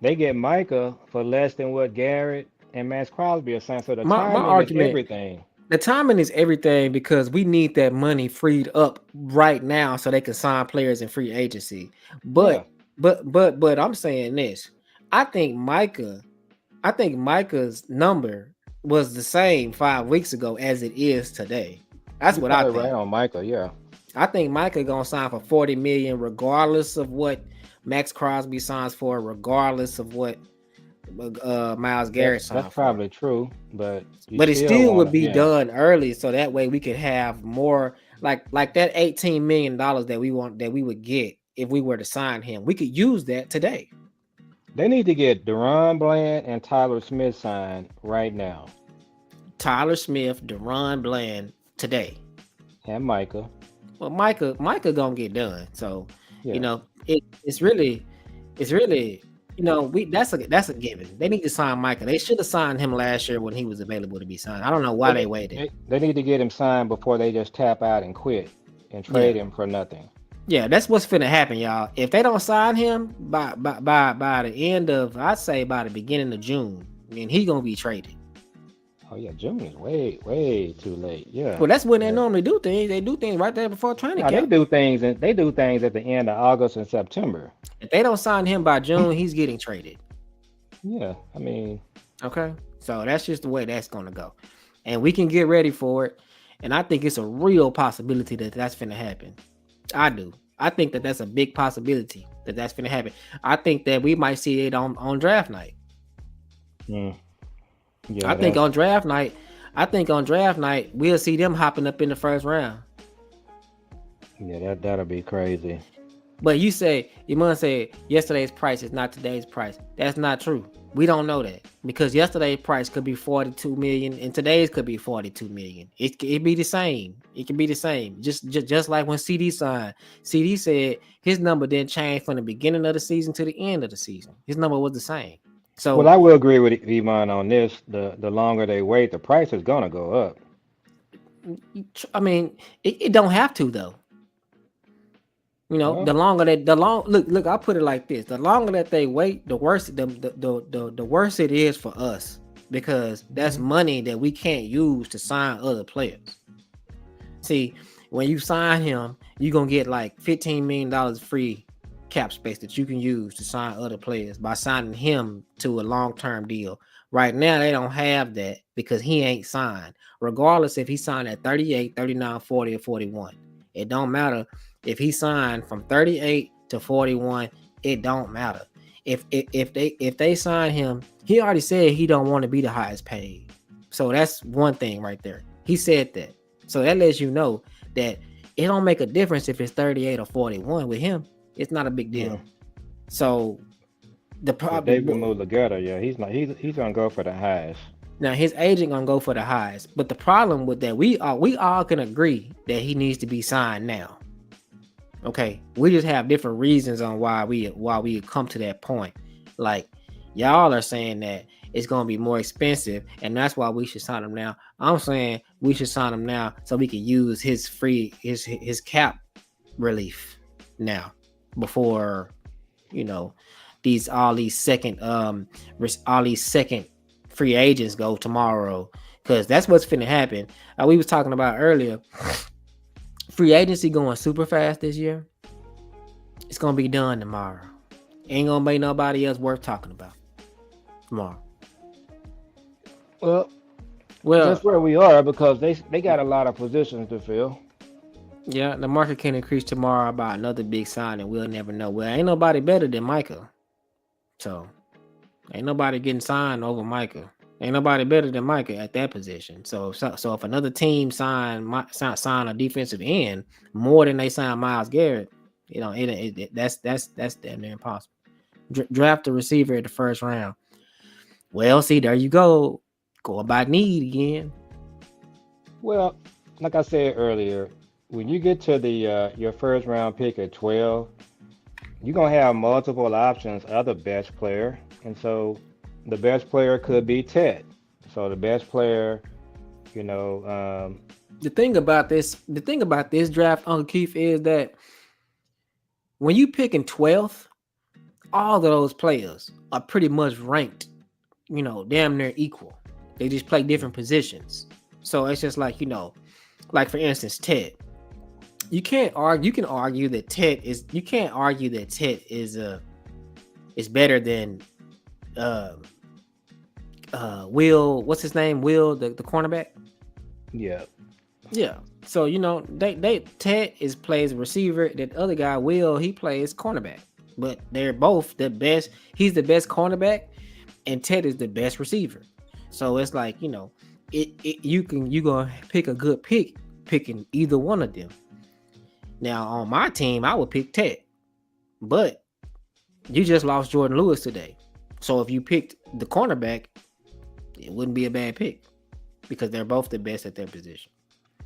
they get Micah for less than what Garrett and Max Crosby are signed. So the My timing is argument, everything. the timing is everything because we need that money freed up right now so they can sign players in free agency. Yeah, But but I'm saying this. I think Micah, I think Micah's number was the same 5 weeks ago as it is today. That's you're what I probably right think. on Micah. Yeah, I think Micah gonna sign for 40 million, regardless of what Max Crosby signs for, regardless of what Miles Garrett that's signed for. probably true, but you But it still still want would to, be yeah. done early, so that way we could have more like that $18 million that we want that we would get if we were to sign him. We could use that today. They need to get Deron Bland and Tyler Smith signed right now, Tyler Smith, Deron Bland today. and Micah. Well, Micah gonna get done. So you Yeah, know it's really we that's a given. They need to sign Micah. They should have signed him last year when he was available to be signed. I don't know they why they need waited. they need to get him signed before they just tap out and quit and Yeah, trade him for nothing. yeah, that's what's finna happen, y'all. If they don't sign him by the end of, I'd say by the beginning of June, then he gonna be traded. Oh yeah, June is way too late. Yeah, Well, that's when they yeah. normally do things. They do things right there before training No, they camp. do things and they do things at the end of August and September. If they don't sign him by June, he's getting traded. Yeah, I mean, Okay, so that's just the way that's gonna go, and we can get ready for it. And I think it's a real possibility that that's gonna happen. I do. I think that that's a big possibility that that's gonna happen. I think that we might see it on draft night. mm, I yeah, think that's on draft night, I think on draft night we'll see them hopping up in the first round. yeah, that'll be crazy. But you must say yesterday's price is not today's price. That's not true. We don't know that because yesterday's price could be 42 million and today's could be 42 million. It be the same. It can be the same. Just like when CD signed. CD said his number didn't change from the beginning of the season to the end of the season. His number was the same. Well, So I will agree with Iman on this. The longer they wait, the price is gonna go up. I mean, it don't have to though. Well, The longer that the long look, I put it like this: the longer that they wait, the worse the worse it is for us because that's mhm. money that we can't use to sign other players. See, when you sign him, you're gonna get like $15 million free cap space that you can use to sign other players by signing him to a long-term deal. Right now, they don't have that because he ain't signed. Regardless if he signed at 38, 39, 40, or 41. It don't matter if he signed from 38 to 41, it don't matter. If they sign him, he already said he don't want to be the highest paid. So that's one thing right there. He said that. So that lets you know that it don't make a difference if it's 38 or 41 with him. It's not a big Yeah. deal. So the But David problem Mulugeta, yeah, he's gonna go for the highest. now his agent gonna go for the highest. But the problem with that, we all can agree that he needs to be signed now. Okay, we just have different reasons on why we come to that point. Like y'all are saying that it's gonna be more expensive, and that's why we should sign him now. I'm saying we should sign him now so we can use his cap relief now before you know these all these second free agents go tomorrow because that's what's finna happen. We was talking about earlier. Free agency going super fast this year. It's gonna be done tomorrow. Ain't gonna be nobody else worth talking about tomorrow. Well, Well, that's where we are because they got a lot of positions to fill. yeah, the market can increase tomorrow by another big sign, and we'll never know. Well, ain't nobody better than Micah, so ain't nobody getting signed over Micah. Ain't nobody better than Micah at that position. So if another team sign a defensive end more than they sign Miles Garrett, That's damn near impossible. Draft a receiver at the first round. Well, see, there you go. Go about need again. Well, like I said earlier, when you get to the your first round pick at 12, you're gonna have multiple options of the best player, and so the best player could be Ted. So the best player, you know, The thing about this draft, Uncle Keith, is that when you picking 12th, all of those players are pretty much ranked, damn near equal. They just play different positions. So it's just like, like for instance, Ted. You can't argue. You can argue that Ted is. You can't argue that Ted is better than uh Will. What's his name? Will, the cornerback. yeah. Yeah. So they Ted is plays receiver. That other guy Will, he plays cornerback. But they're both the best. He's the best cornerback, and Ted is the best receiver. So it's like you gonna pick a good pick picking either one of them. Now on my team, I would pick Ted, but you just lost Jordan Lewis today. So if you picked the cornerback, it wouldn't be a bad pick because they're both the best at their position.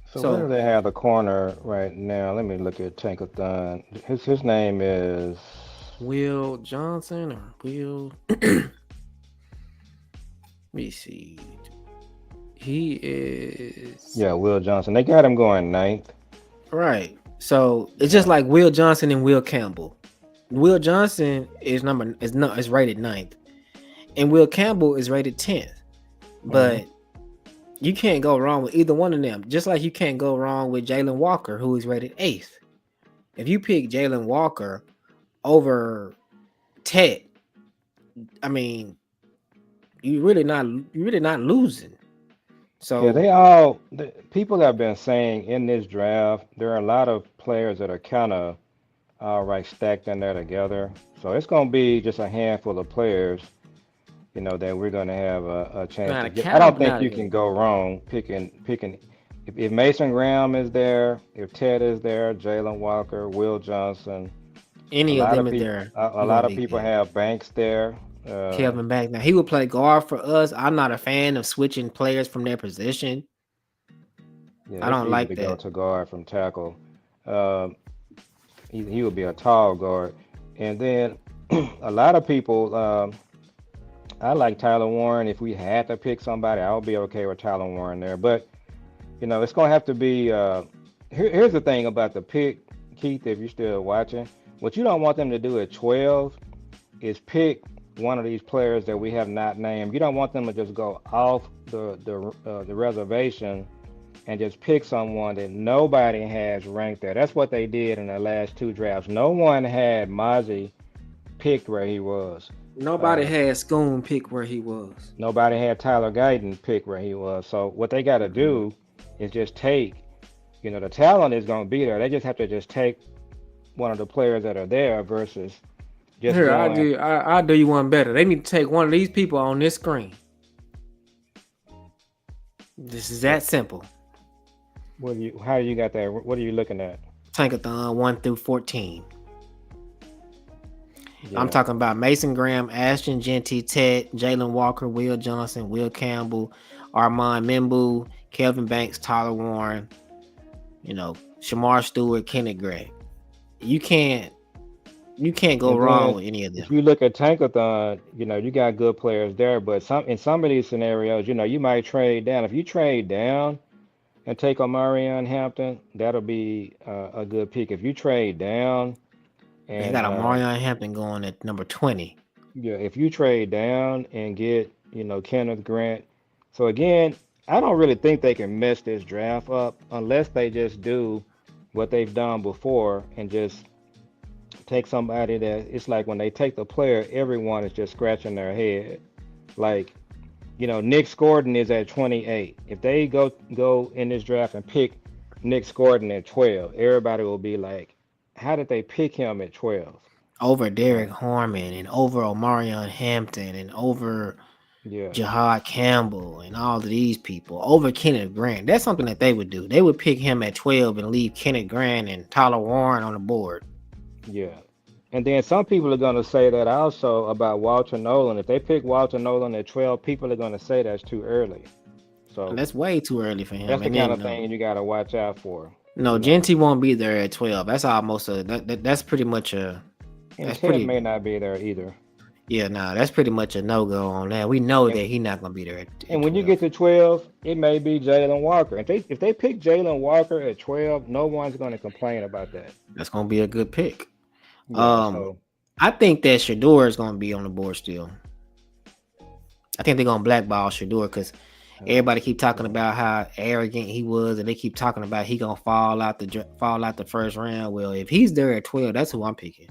So where do So they have the corner right now? Let me look at Tankathon. His name is Will Johnson or Will? Let me see. He is yeah, Will Johnson. They got him going ninth. right. So it's just Yeah. like Will Johnson and Will Campbell. Will Johnson is rated ninth, and Will Campbell is rated 10th. Hmm. But you can't go wrong with either one of them. Just like you can't go wrong with Jalen Walker, who is rated 8th. If you pick Jalen Walker over Ted, I mean, you're really not losing. Yeah, So people have been saying in this draft there are a lot of players that are kind of all right stacked in there together. So it's gonna be just a handful of players, that we're gonna have a chance now to the get. I don't Cowboys, think now you can go wrong picking. If Mason Graham is there, if Ted is there, Jalen Walker, Will Johnson, a any of lot them of is people, there, a you're lot gonna of be people good. have Banks there. Uh, Kelvin back now. He would play guard for us. I'm not a fan of switching players from their position. yeah, I they don't could like easily go that. to guard from tackle. Um, he would be a tall guard. And then a lot of people, I like Tyler Warren. If we had to pick somebody, I would be okay with Tyler Warren there. But it's gonna have to be. Here's the thing about the pick, Keith. If you're still watching, what you don't want them to do at 12 is pick one of these players that we have not named. You don't want them to just go off the reservation and just pick someone that nobody has ranked there. That's what they did in the last two drafts. No one had Mozzie picked where he was. Nobody Uh, had Schoon pick where he was. Nobody had Tyler Guyton picked where he was. So what they got to Mhm. do is just take, the talent is going to be there. They just have to just take one of the players that are there versus just Here, I going. do. I do you one better. They need to take one of these people on this screen. This is What, that simple. how you got that? What are you looking at? Tankathon 1 through 14. I'm Yeah. talking about Mason Graham, Ashton Genty, Ted, Jalen Walker, Will Johnson, Will Campbell, Armand Membu, Kelvin Banks, Tyler Warren, Shamar Stewart, Kenneth Gregg. You can't you can't go And wrong then with any of if them. you look at Tankathon, you got good players there, but some of these scenarios, you might trade down. If you trade down and take Omarion Hampton, that'll be a good pick. If you trade down They and got a Marion Hampton going at number 20. yeah, if you trade down and get, Kenneth Grant. So again, I don't really think they can mess this draft up unless they just do what they've done before and just take somebody that it's like when they take the player, everyone is just scratching their head. Like, Nick Gordon is at 28. If they go in this draft and pick Nick Gordon at 12, everybody will be like, how did they pick him at 12? Over Derek Uh, Harmon and over Omarion Hampton and over yeah. Jahad Campbell and all of these people over Kenneth Grant. That's something that they would do. They would pick him at 12 and leave Kenneth Grant and Tyler Warren on the board. Yeah. And then some people are going to say that also about Walter Nolan. If they pick Walter Nolan at 12, people are going to say that's too early. And So that's way too early for him. that's the And kind then of thing you got to watch out for. no, You know, Genty won't be there at 12. That's almost that's pretty much a and that's Ted pretty may not be there either. yeah, nah, that's pretty much a no go on that. We know And that he's not gonna be there at and when you get 12. to 12, it may be Jalen Walker. If they pick Jalen Walker at 12, no one's going to complain about that. That's gonna be a good pick. Yeah. Um, So I think that Shador is gonna be on the board still. I think they're gonna blackball Shador because uh, everybody keep talking yeah. about how arrogant he was, and they keep talking about he gonna fall out the first round. Well, if he's there at 12, that's who I'm picking.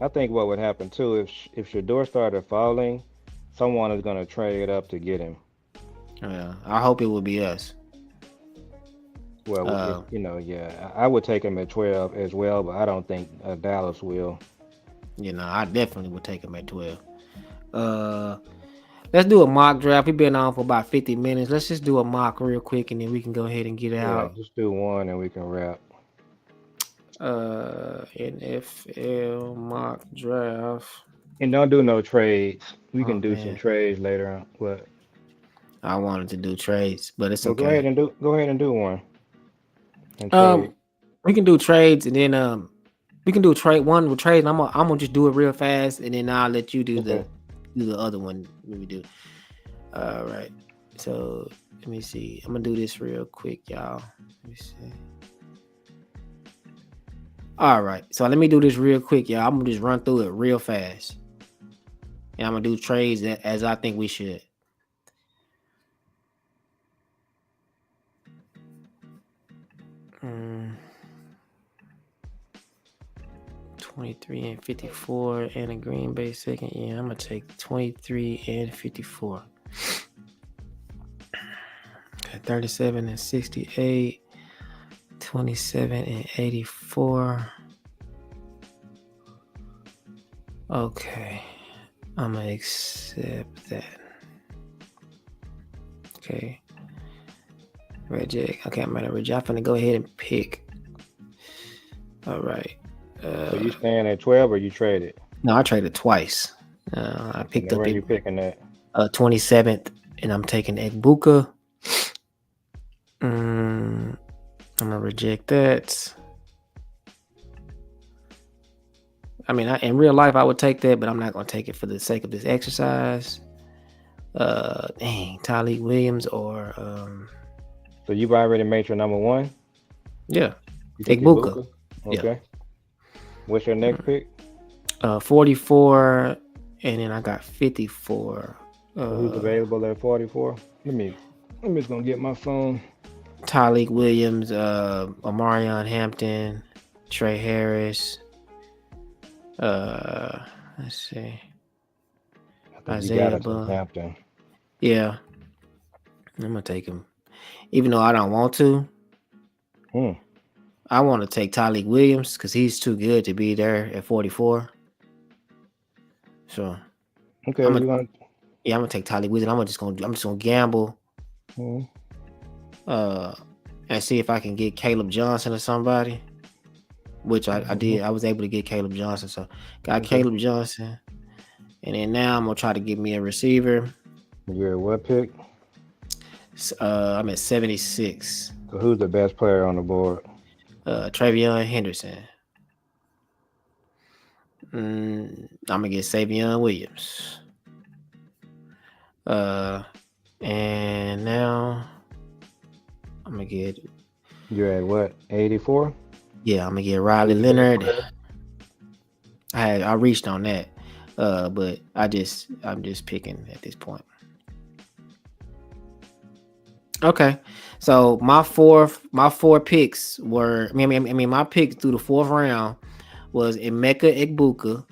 I think what would happen too if Shador started falling, someone is going to trade up to get him. Yeah, I hope it will be us. Well, if Uh, yeah, I would take him at 12 as well, but I don't think Dallas will. I definitely would take him at 12. Uh, let's do a mock draft. We've been on for about 50 minutes. Let's just do a mock real quick, and then we can go ahead and get Yeah, out. just do one and we can wrap. NFL mock draft. And don't do no trades. We Oh can do some man, trades later on. But I wanted to do trades, but it's well, okay. go ahead and do one and trade. Um, we can do trades, and then we can do a trade one with trades. I'm gonna just do it real fast, and then I'll let you Okay. do the other one when we do. All right. So let me see. I'm gonna do this real quick, y'all. Let me see. All right. So let me do this real quick, y'all. I'm gonna just run through it real fast, and I'm gonna do trades as I think we should. Mm, 23 and 54 and a Green Bay second. Yeah, I'm gonna take 23 and 54. Okay, 37 and 68. 27 and 84. Okay. I'm gonna accept that. Okay. Reject. Okay, I'm gonna reject. I'm gonna go ahead and pick. All right. So you staying at 12 or you traded? No, I traded twice. I And picked then up where it you picking that? 27th, and I'm taking Egbuka. I'm gonna reject that. I mean, in real life, I would take that, but I'm not gonna take it for the sake of this exercise. Tyleek Williams or So you've already made your number one? yeah, You took Egbuka. Ibuka? Yeah. Okay. What's your next pick? 44, and then I got 54. So who's available at 44? I'm just gonna get my phone. Tyleek Williams, Omarion Hampton, Trey Harris. Let's see, I think you Isaiah gotta take Bond. Hampton. Yeah, I'm gonna take him, even though I don't want to. Hmm. I want to take Tyleek Williams because he's too good to be there at 44. So Okay, I'm gonna you want I'm gonna take Tyleek Williams. I'm just gonna gamble, hmm. uh, and see if I can get Caleb Johnson or somebody. Which I Hmm. did. I was able to get Caleb Johnson. So got Okay. Caleb Johnson. And then now I'm gonna try to get me a receiver. You're at what pick? I'm at 76. So who's the best player on the board? Travion Henderson. I'm gonna get Savion Williams. And now I'm gonna get You're at what? 84? I'm gonna get Riley Who's the best Leonard. player? I reached on that, but I'm just picking at this point. Okay, so my four picks were. My picks through the fourth round was Emeka Egbuka,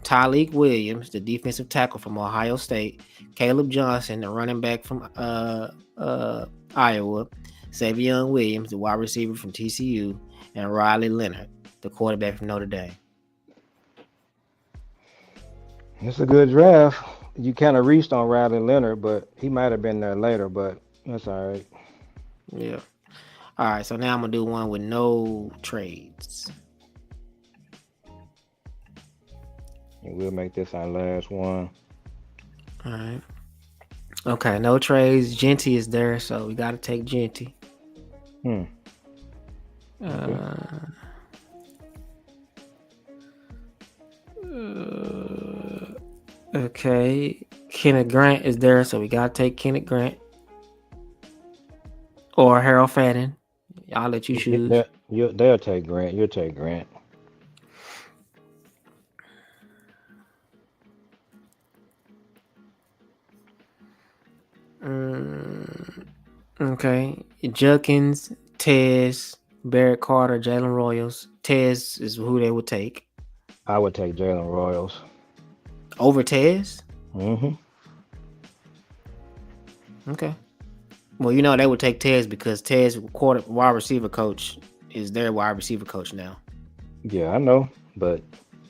Tyleek Williams, the defensive tackle from Ohio State, Caleb Johnson, the running back from Iowa, Savion Williams, the wide receiver from TCU, and Riley Leonard, the quarterback from Notre Dame. It's a good draft. You kind of reached on Riley Leonard, but he might have been there later, but that's all right. Yeah. All right, so now I'm gonna do one with no trades. and we'll make this our last one. All right. Okay, no trades. Genty is there, so we got to take Genty. Hmm. Okay. Uh, okay. Kenneth Grant is there, so we got to take Kenneth Grant or Harold Fadden. I'll let you choose. They'll take Grant. You'll take Grant. Mm, okay. Judkins, Tez, Barrett Carter, Jalen Royals. Tez is who they would take I would take Jalen Royals. over Tez. Mm-hmm. Okay. Well, you know they would take Tez because Tez quarter wide receiver coach is their wide receiver coach now. Yeah, I know, but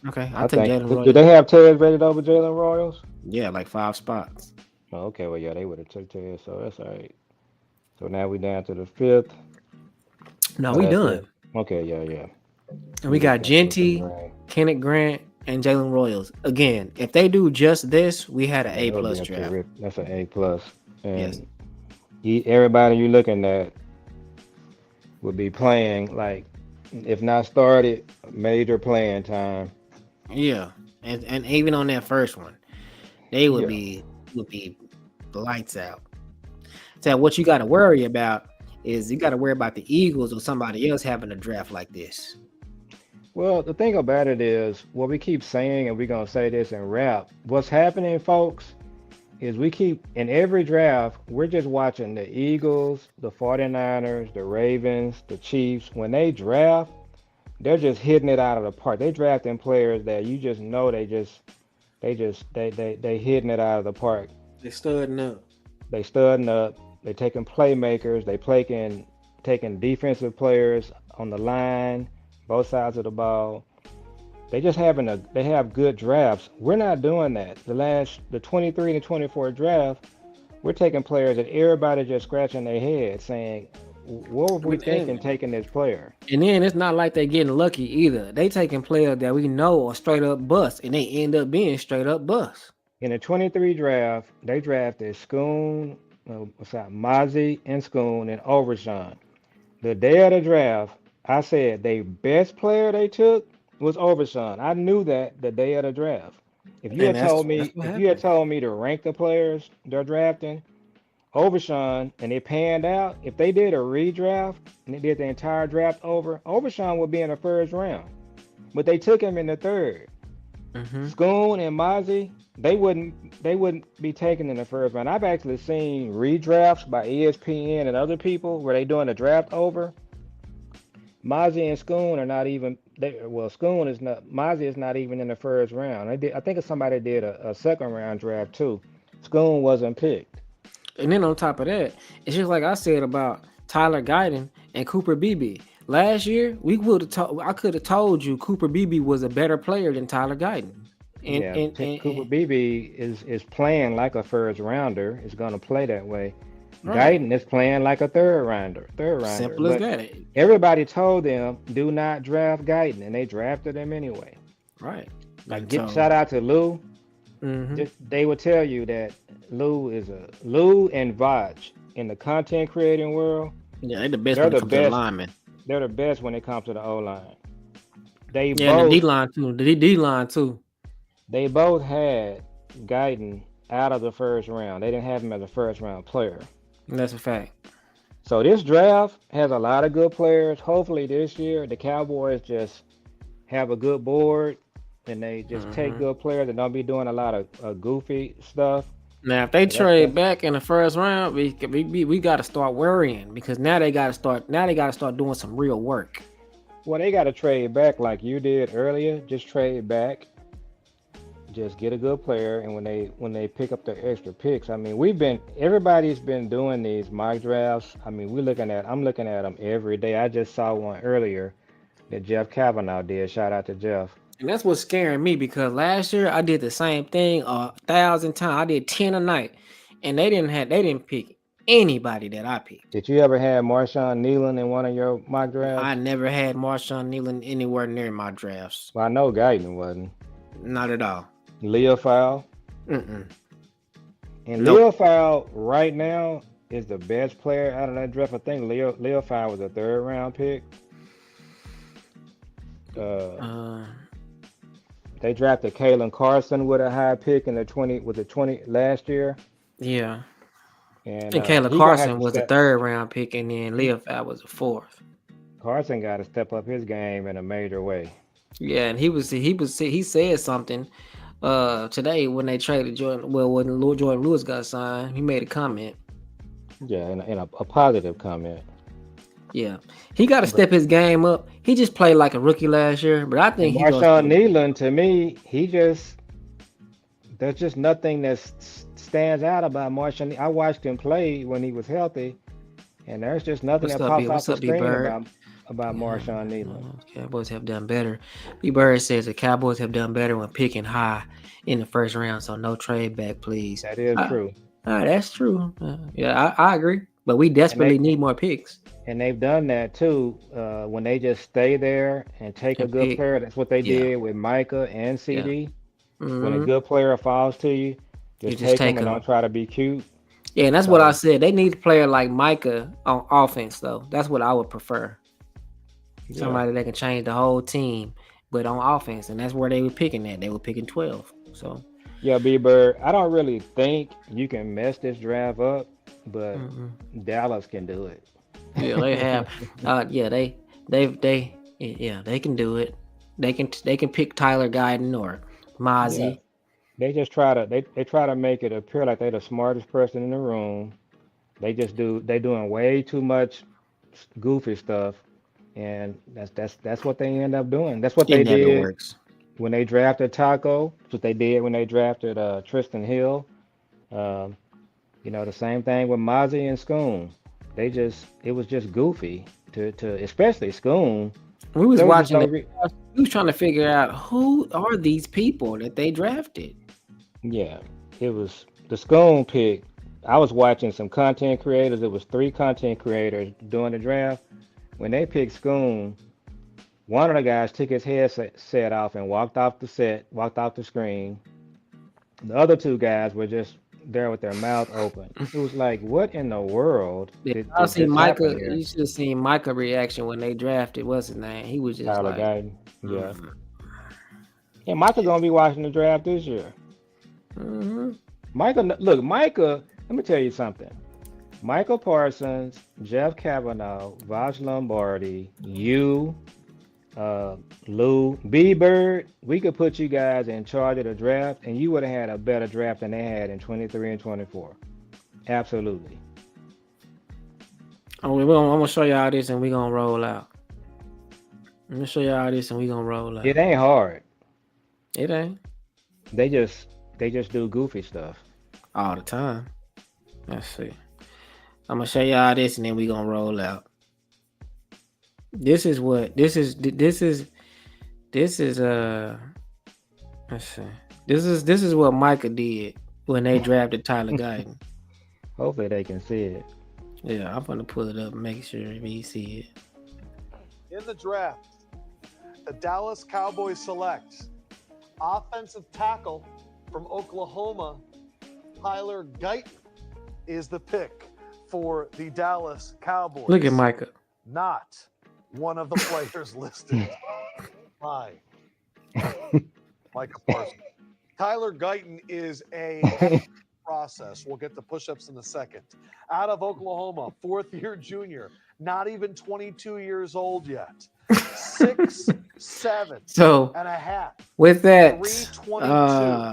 Okay, I'll I take think Jalen do Royals. they have Tez rated over Jalen Royals? Yeah, like 5 spots. Oh, okay, well, yeah, they would have took Tez, so that's all right. So now we down to the fifth. No, Oh, we that's it. done. Okay, yeah, yeah. And we We just got got to get them Genty, right. Kenneth Grant, and Jalen Royals. Again, if they do just this, we had an Yeah, A that'll be plus a draft. terrific. That's an A plus, Yes. and everybody you looking at will be playing like, if not started, major playing time. Yeah. And even on that first one, they Yeah. would be lights out. So what you got to worry about is you got to worry about the Eagles or somebody else having a draft like this. Well, the thing about it is, what we keep saying, and we're gonna say this in rap. What's happening, folks, is we keep in every draft, we're just watching the Eagles, the 49ers, the Ravens, the Chiefs. When they draft, they're just hitting it out of the park. They drafting players that you just know they hitting it out of the park. They studding up. They studying up. They taking playmakers. They taking defensive players on the line, both sides of the ball. They have good drafts. We're not doing that. The 23 and 24 draft, we're taking players that everybody just scratching their head saying, what were we thinking And, taking this player? and then it's not like they getting lucky either. They taking players that we know are straight up bust, and they end up being straight up bust. In the 23 draft, they drafted Mozzie and Schoon and Overshawn. The day of the draft, I said the best player they took was Overshawn. I knew that the day of the draft. And that's what If you had happened. told me to rank the players they're drafting, Overshawn, and it panned out, if they did a redraft and they did the entire draft over, Overshawn would be in the first round. But they took him in the third. Hmm. Schoon and Mozzie, they wouldn't be taken in the first round. I've actually seen redrafts by ESPN and other people where they doing the draft over. Mozzie and Schoon are not even Schoon is not Mozzie is not even in the first round. I think somebody did a second round draft too. Schoon wasn't picked. And then on top of that, it's just like I said about Tyler Guyton and Cooper Beebe. Last year, we would have told I could have told you Cooper Beebe was a better player than Tyler Guyton. And Yeah, and, and, Cooper and Beebe is playing like a first rounder. Is going to play that way. right. Guyton is playing like a third rounder. Simple as But that. everybody told them do not draft Guyton, and they drafted him anyway. Right. Like And get so shout out to Lou. hmm They will tell you that Lou and Vaj in the content creating world. yeah, they the best They're when it the comes to the best. linemen. They're the best when it comes to the O line. They Yeah, and the D both line too. The D line too. they both had Guyton out of the first round. They didn't have him as a first round player. That's a fact. So this draft has a lot of good players. Hopefully this year the Cowboys just have a good board and they just take Hmm. good players and don't be doing a lot of goofy stuff. Now, if they So that's trade that's back in the first round, we got to start worrying because now they got to start. Now they got to start doing some real work. well, they got to trade back like you did earlier. Just trade back, just get a good player, and when they pick up their extra picks, I mean, everybody's been doing these mock drafts. I mean, I'm looking at them every day. I just saw one earlier that Jeff Kavanaugh did. Shout out to Jeff. And that's what's scaring me because last year I did the same thing 1,000 times. I did 10 a night, and they didn't pick anybody that I picked. Did you ever have Marshawn Nealon in one of your mock I drafts? never had Marshawn Nealon anywhere near my drafts. Well, I know Guyton wasn't. Not at all. Leo Fowl. Mm-mm. And Nope. Leo Fowl right now is the best player out of that draft. I think Leo Fowl was a third round pick. Uh, Uh, they drafted Kalen Carson with a high pick in the 20 with the 20 last year, yeah. and And Kayla he gonna have Carson to was a step. third round pick, and then Leah Fab was a fourth. Carson got to step up his game in a major way. Yeah, and he said something today when they traded Jordan. Well, when Jordan Lewis got signed, he made a comment. Yeah, in a positive comment. Yeah, he got to But step his game up. He just played like a rookie last year, but I and think he gonna Marshawn step. Nealon, to me, he just there's just nothing that stands out about Marshawn. I watched him play when he was healthy, and there's just nothing What's that up, B? pops off What's the up, B screen Bird? about Yeah, Marshawn Nealon. Cowboys have done better. B Bird says the Cowboys have done better when picking high in the first round, so no trade back, please. That is Uh, true, that's true. Yeah, I agree. But we and they desperately need more picks and they've done that too. When they just stay there and take a and good pick. player, that's what they Yeah, did with Micah and yeah. CD. When a hmm good player falls to you, You just just take them take and them. don't try to be cute. Yeah, and that's what I So said. They need a player like Micah on offense, though. That's what I would prefer. yeah, Somebody that can change the whole team, but on offense, and that's where they were picking at. They were picking 12. So, yeah, B Bird. I don't really think you can mess this draft up, but mhm. Dallas can do Yeah, they it. have. Yeah, yeah, they can do it. They can pick Tyler Guyton or Yeah, Mozzie. they just try to they try to make it appear like they're the smartest person in the room. They doing way too much goofy stuff, and that's what they end up doing. That's what It they never did works. when they drafted Taco. That's what they did when they drafted Tristan Hill. Um, the same thing with Mozzie and Scoon. It was just goofy to especially Scoon. We was There was just watching no it. We was trying to figure out who are these people that they drafted. yeah. It was the Scoon pick. I was watching some content creators. It was three content creators doing the draft. When they picked Scoon, one of the guys took his headset set off and walked off the screen. The other two guys were just there with their mouth open. It was like, what in the world Yeah, I did see just happen Micah. here? You should have seen Micah reaction when they drafted. What's his name? He was just Tyler like, Guyton. Yeah. mm-hmm. Yeah, Micah gonna be watching the draft this year. Mm-hmm. Micah, let me tell you something. Michael Parsons, Jeff Kavanaugh, Vosh Lombardi, you, uh, Lou, B Bird, we could put you guys in charge of the draft, and you would have had a better draft than they had in 23 and 24. Absolutely. I'm gonna show y'all this and we gonna roll out. I'm gonna show y'all this and we gonna roll It out. ain't hard. It ain't They just they just do goofy stuff. all the time. Let's see. I'm gonna show y'all this and then we gonna roll out. This is what this is let's see. This is what Micah did when they drafted Tyler Guyton. Hopefully they can see it. Yeah, I'm gonna pull it up and make sure we see it. In the draft, the Dallas Cowboys select offensive tackle from Oklahoma, Tyler Guyton is the pick for the Dallas Cowboys. Look at Micah. Not one of the players listed by Micah Parsons. Tyler Guyton is a process. We'll get the push-ups in a second. Out of Oklahoma, fourth-year junior, not even 22 years old yet. 6'7" So and a half. with that, 322.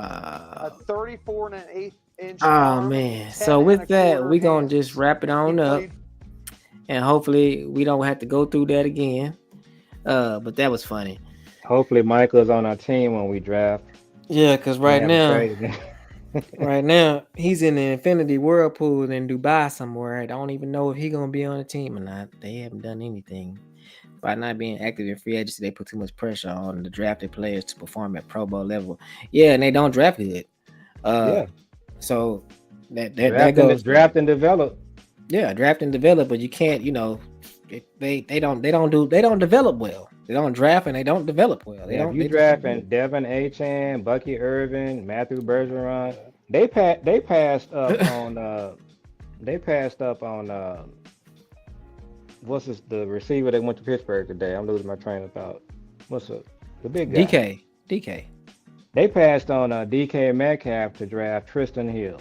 A 34 and an eighth inch oh arm, man. 10 So and with a that, quarter we gonna hands. just wrap it He on up, played and hopefully we don't have to go through that again. But that was funny. Hopefully Michael's on our team when we draft. Yeah, because We right haven't now, traded him. right now he's in the Infinity Whirlpool in Dubai somewhere. I don't even know if he's gonna be on the team or not. They haven't done anything. By not being active in free agency, they put too much pressure on the drafted players to perform at Pro Bowl level. Yeah, and they don't draft good. Uh, Yeah, so that goes. draft and develop. Yeah, draft and develop, but you can't. They don't develop well. They don't draft and they don't develop well. They Yeah, if don't. you They just don't do drafting it. Devin Achan, Bucky Irvin, Matthew Bergeron, they passed up on what's this, the receiver that went to Pittsburgh today? I'm losing my train of thought. What's the big guy? DK. They passed on DK Metcalf to draft Tristan Hill.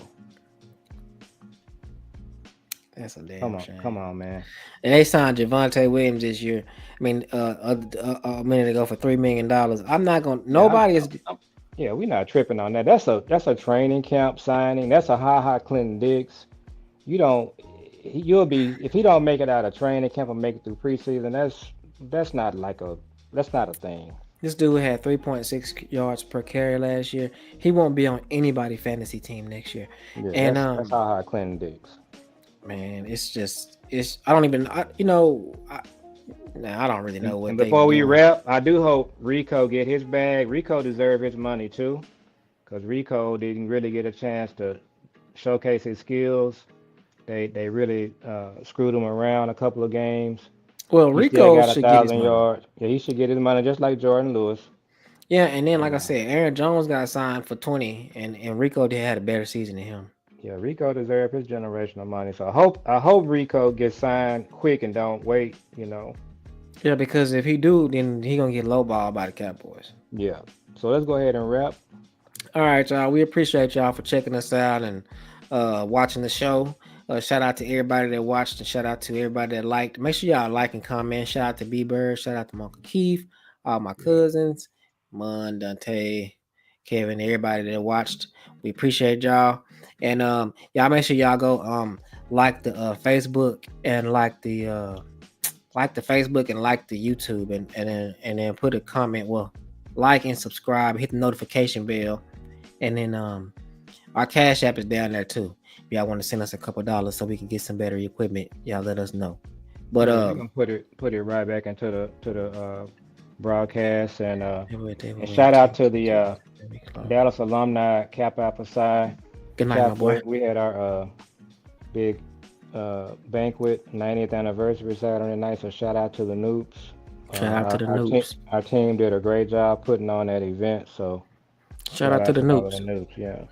That's a damn shame. Come on, man. And they signed Javonte Williams this year. I mean, a minute ago for $3 million. I'm not gonna. Yeah, Nobody is. yeah, we're not tripping on that. That's a training camp signing. That's a Clinton Dix. You don't. You'll be if he don't make it out of training camp or make it through preseason. That's not like a that's not a thing. This dude had 3.6 yards per carry last year. He won't be on anybody fantasy team next year. Yeah, And that's Clinton Dix. man, it's. I don't even. I don't really know what. And they before we doing. wrap, I do hope Rico get his bag. Rico deserves his money too, because Rico didn't really get a chance to showcase his skills. They really screwed him around a couple of games. Well, He still Rico got should get his 1,000 money. yards. Yeah, he should get his money just like Jordan Lewis. Yeah, and then like I said, Aaron Jones got signed for 20, and Rico did had a better season than him. Yeah, Rico deserves his generational money. So I hope Rico gets signed quick and don't wait. Yeah, because if he do, then he gonna get lowballed by the Cowboys. Yeah. So let's go ahead and wrap. All right, y'all. We appreciate y'all for checking us out and watching the show. Shout out to everybody that watched and shout out to everybody that liked. Make sure y'all like and comment. Shout out to B Bird. Shout out to Uncle Keith, all my cousins, Mun, Dante, Kevin, everybody that watched. We appreciate y'all. And y'all make sure y'all go like the Facebook and like the Facebook and like the YouTube and then put a comment. Well, like and subscribe, hit the notification bell, and then our Cash App is down there too. If y'all want to send us a couple dollars so we can get some better equipment, y'all let us know. But we're gonna put it right back into the broadcast and shout out to the Dallas alumni Kappa Alpha Psi. Good night, my boy. We had our big banquet, 90th anniversary Saturday night. So shout out to the Noobs. Shout out to the Noobs. Our team did a great job putting on that event. So shout out to the all Noobs. the Noobs. Yeah.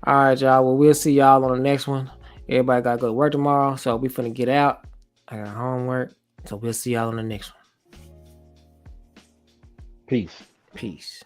All right, y'all. Well, we'll see y'all on the next one. Everybody got to go to work tomorrow, so we finna get out. I got homework, so we'll see y'all on the next one. Peace. Peace.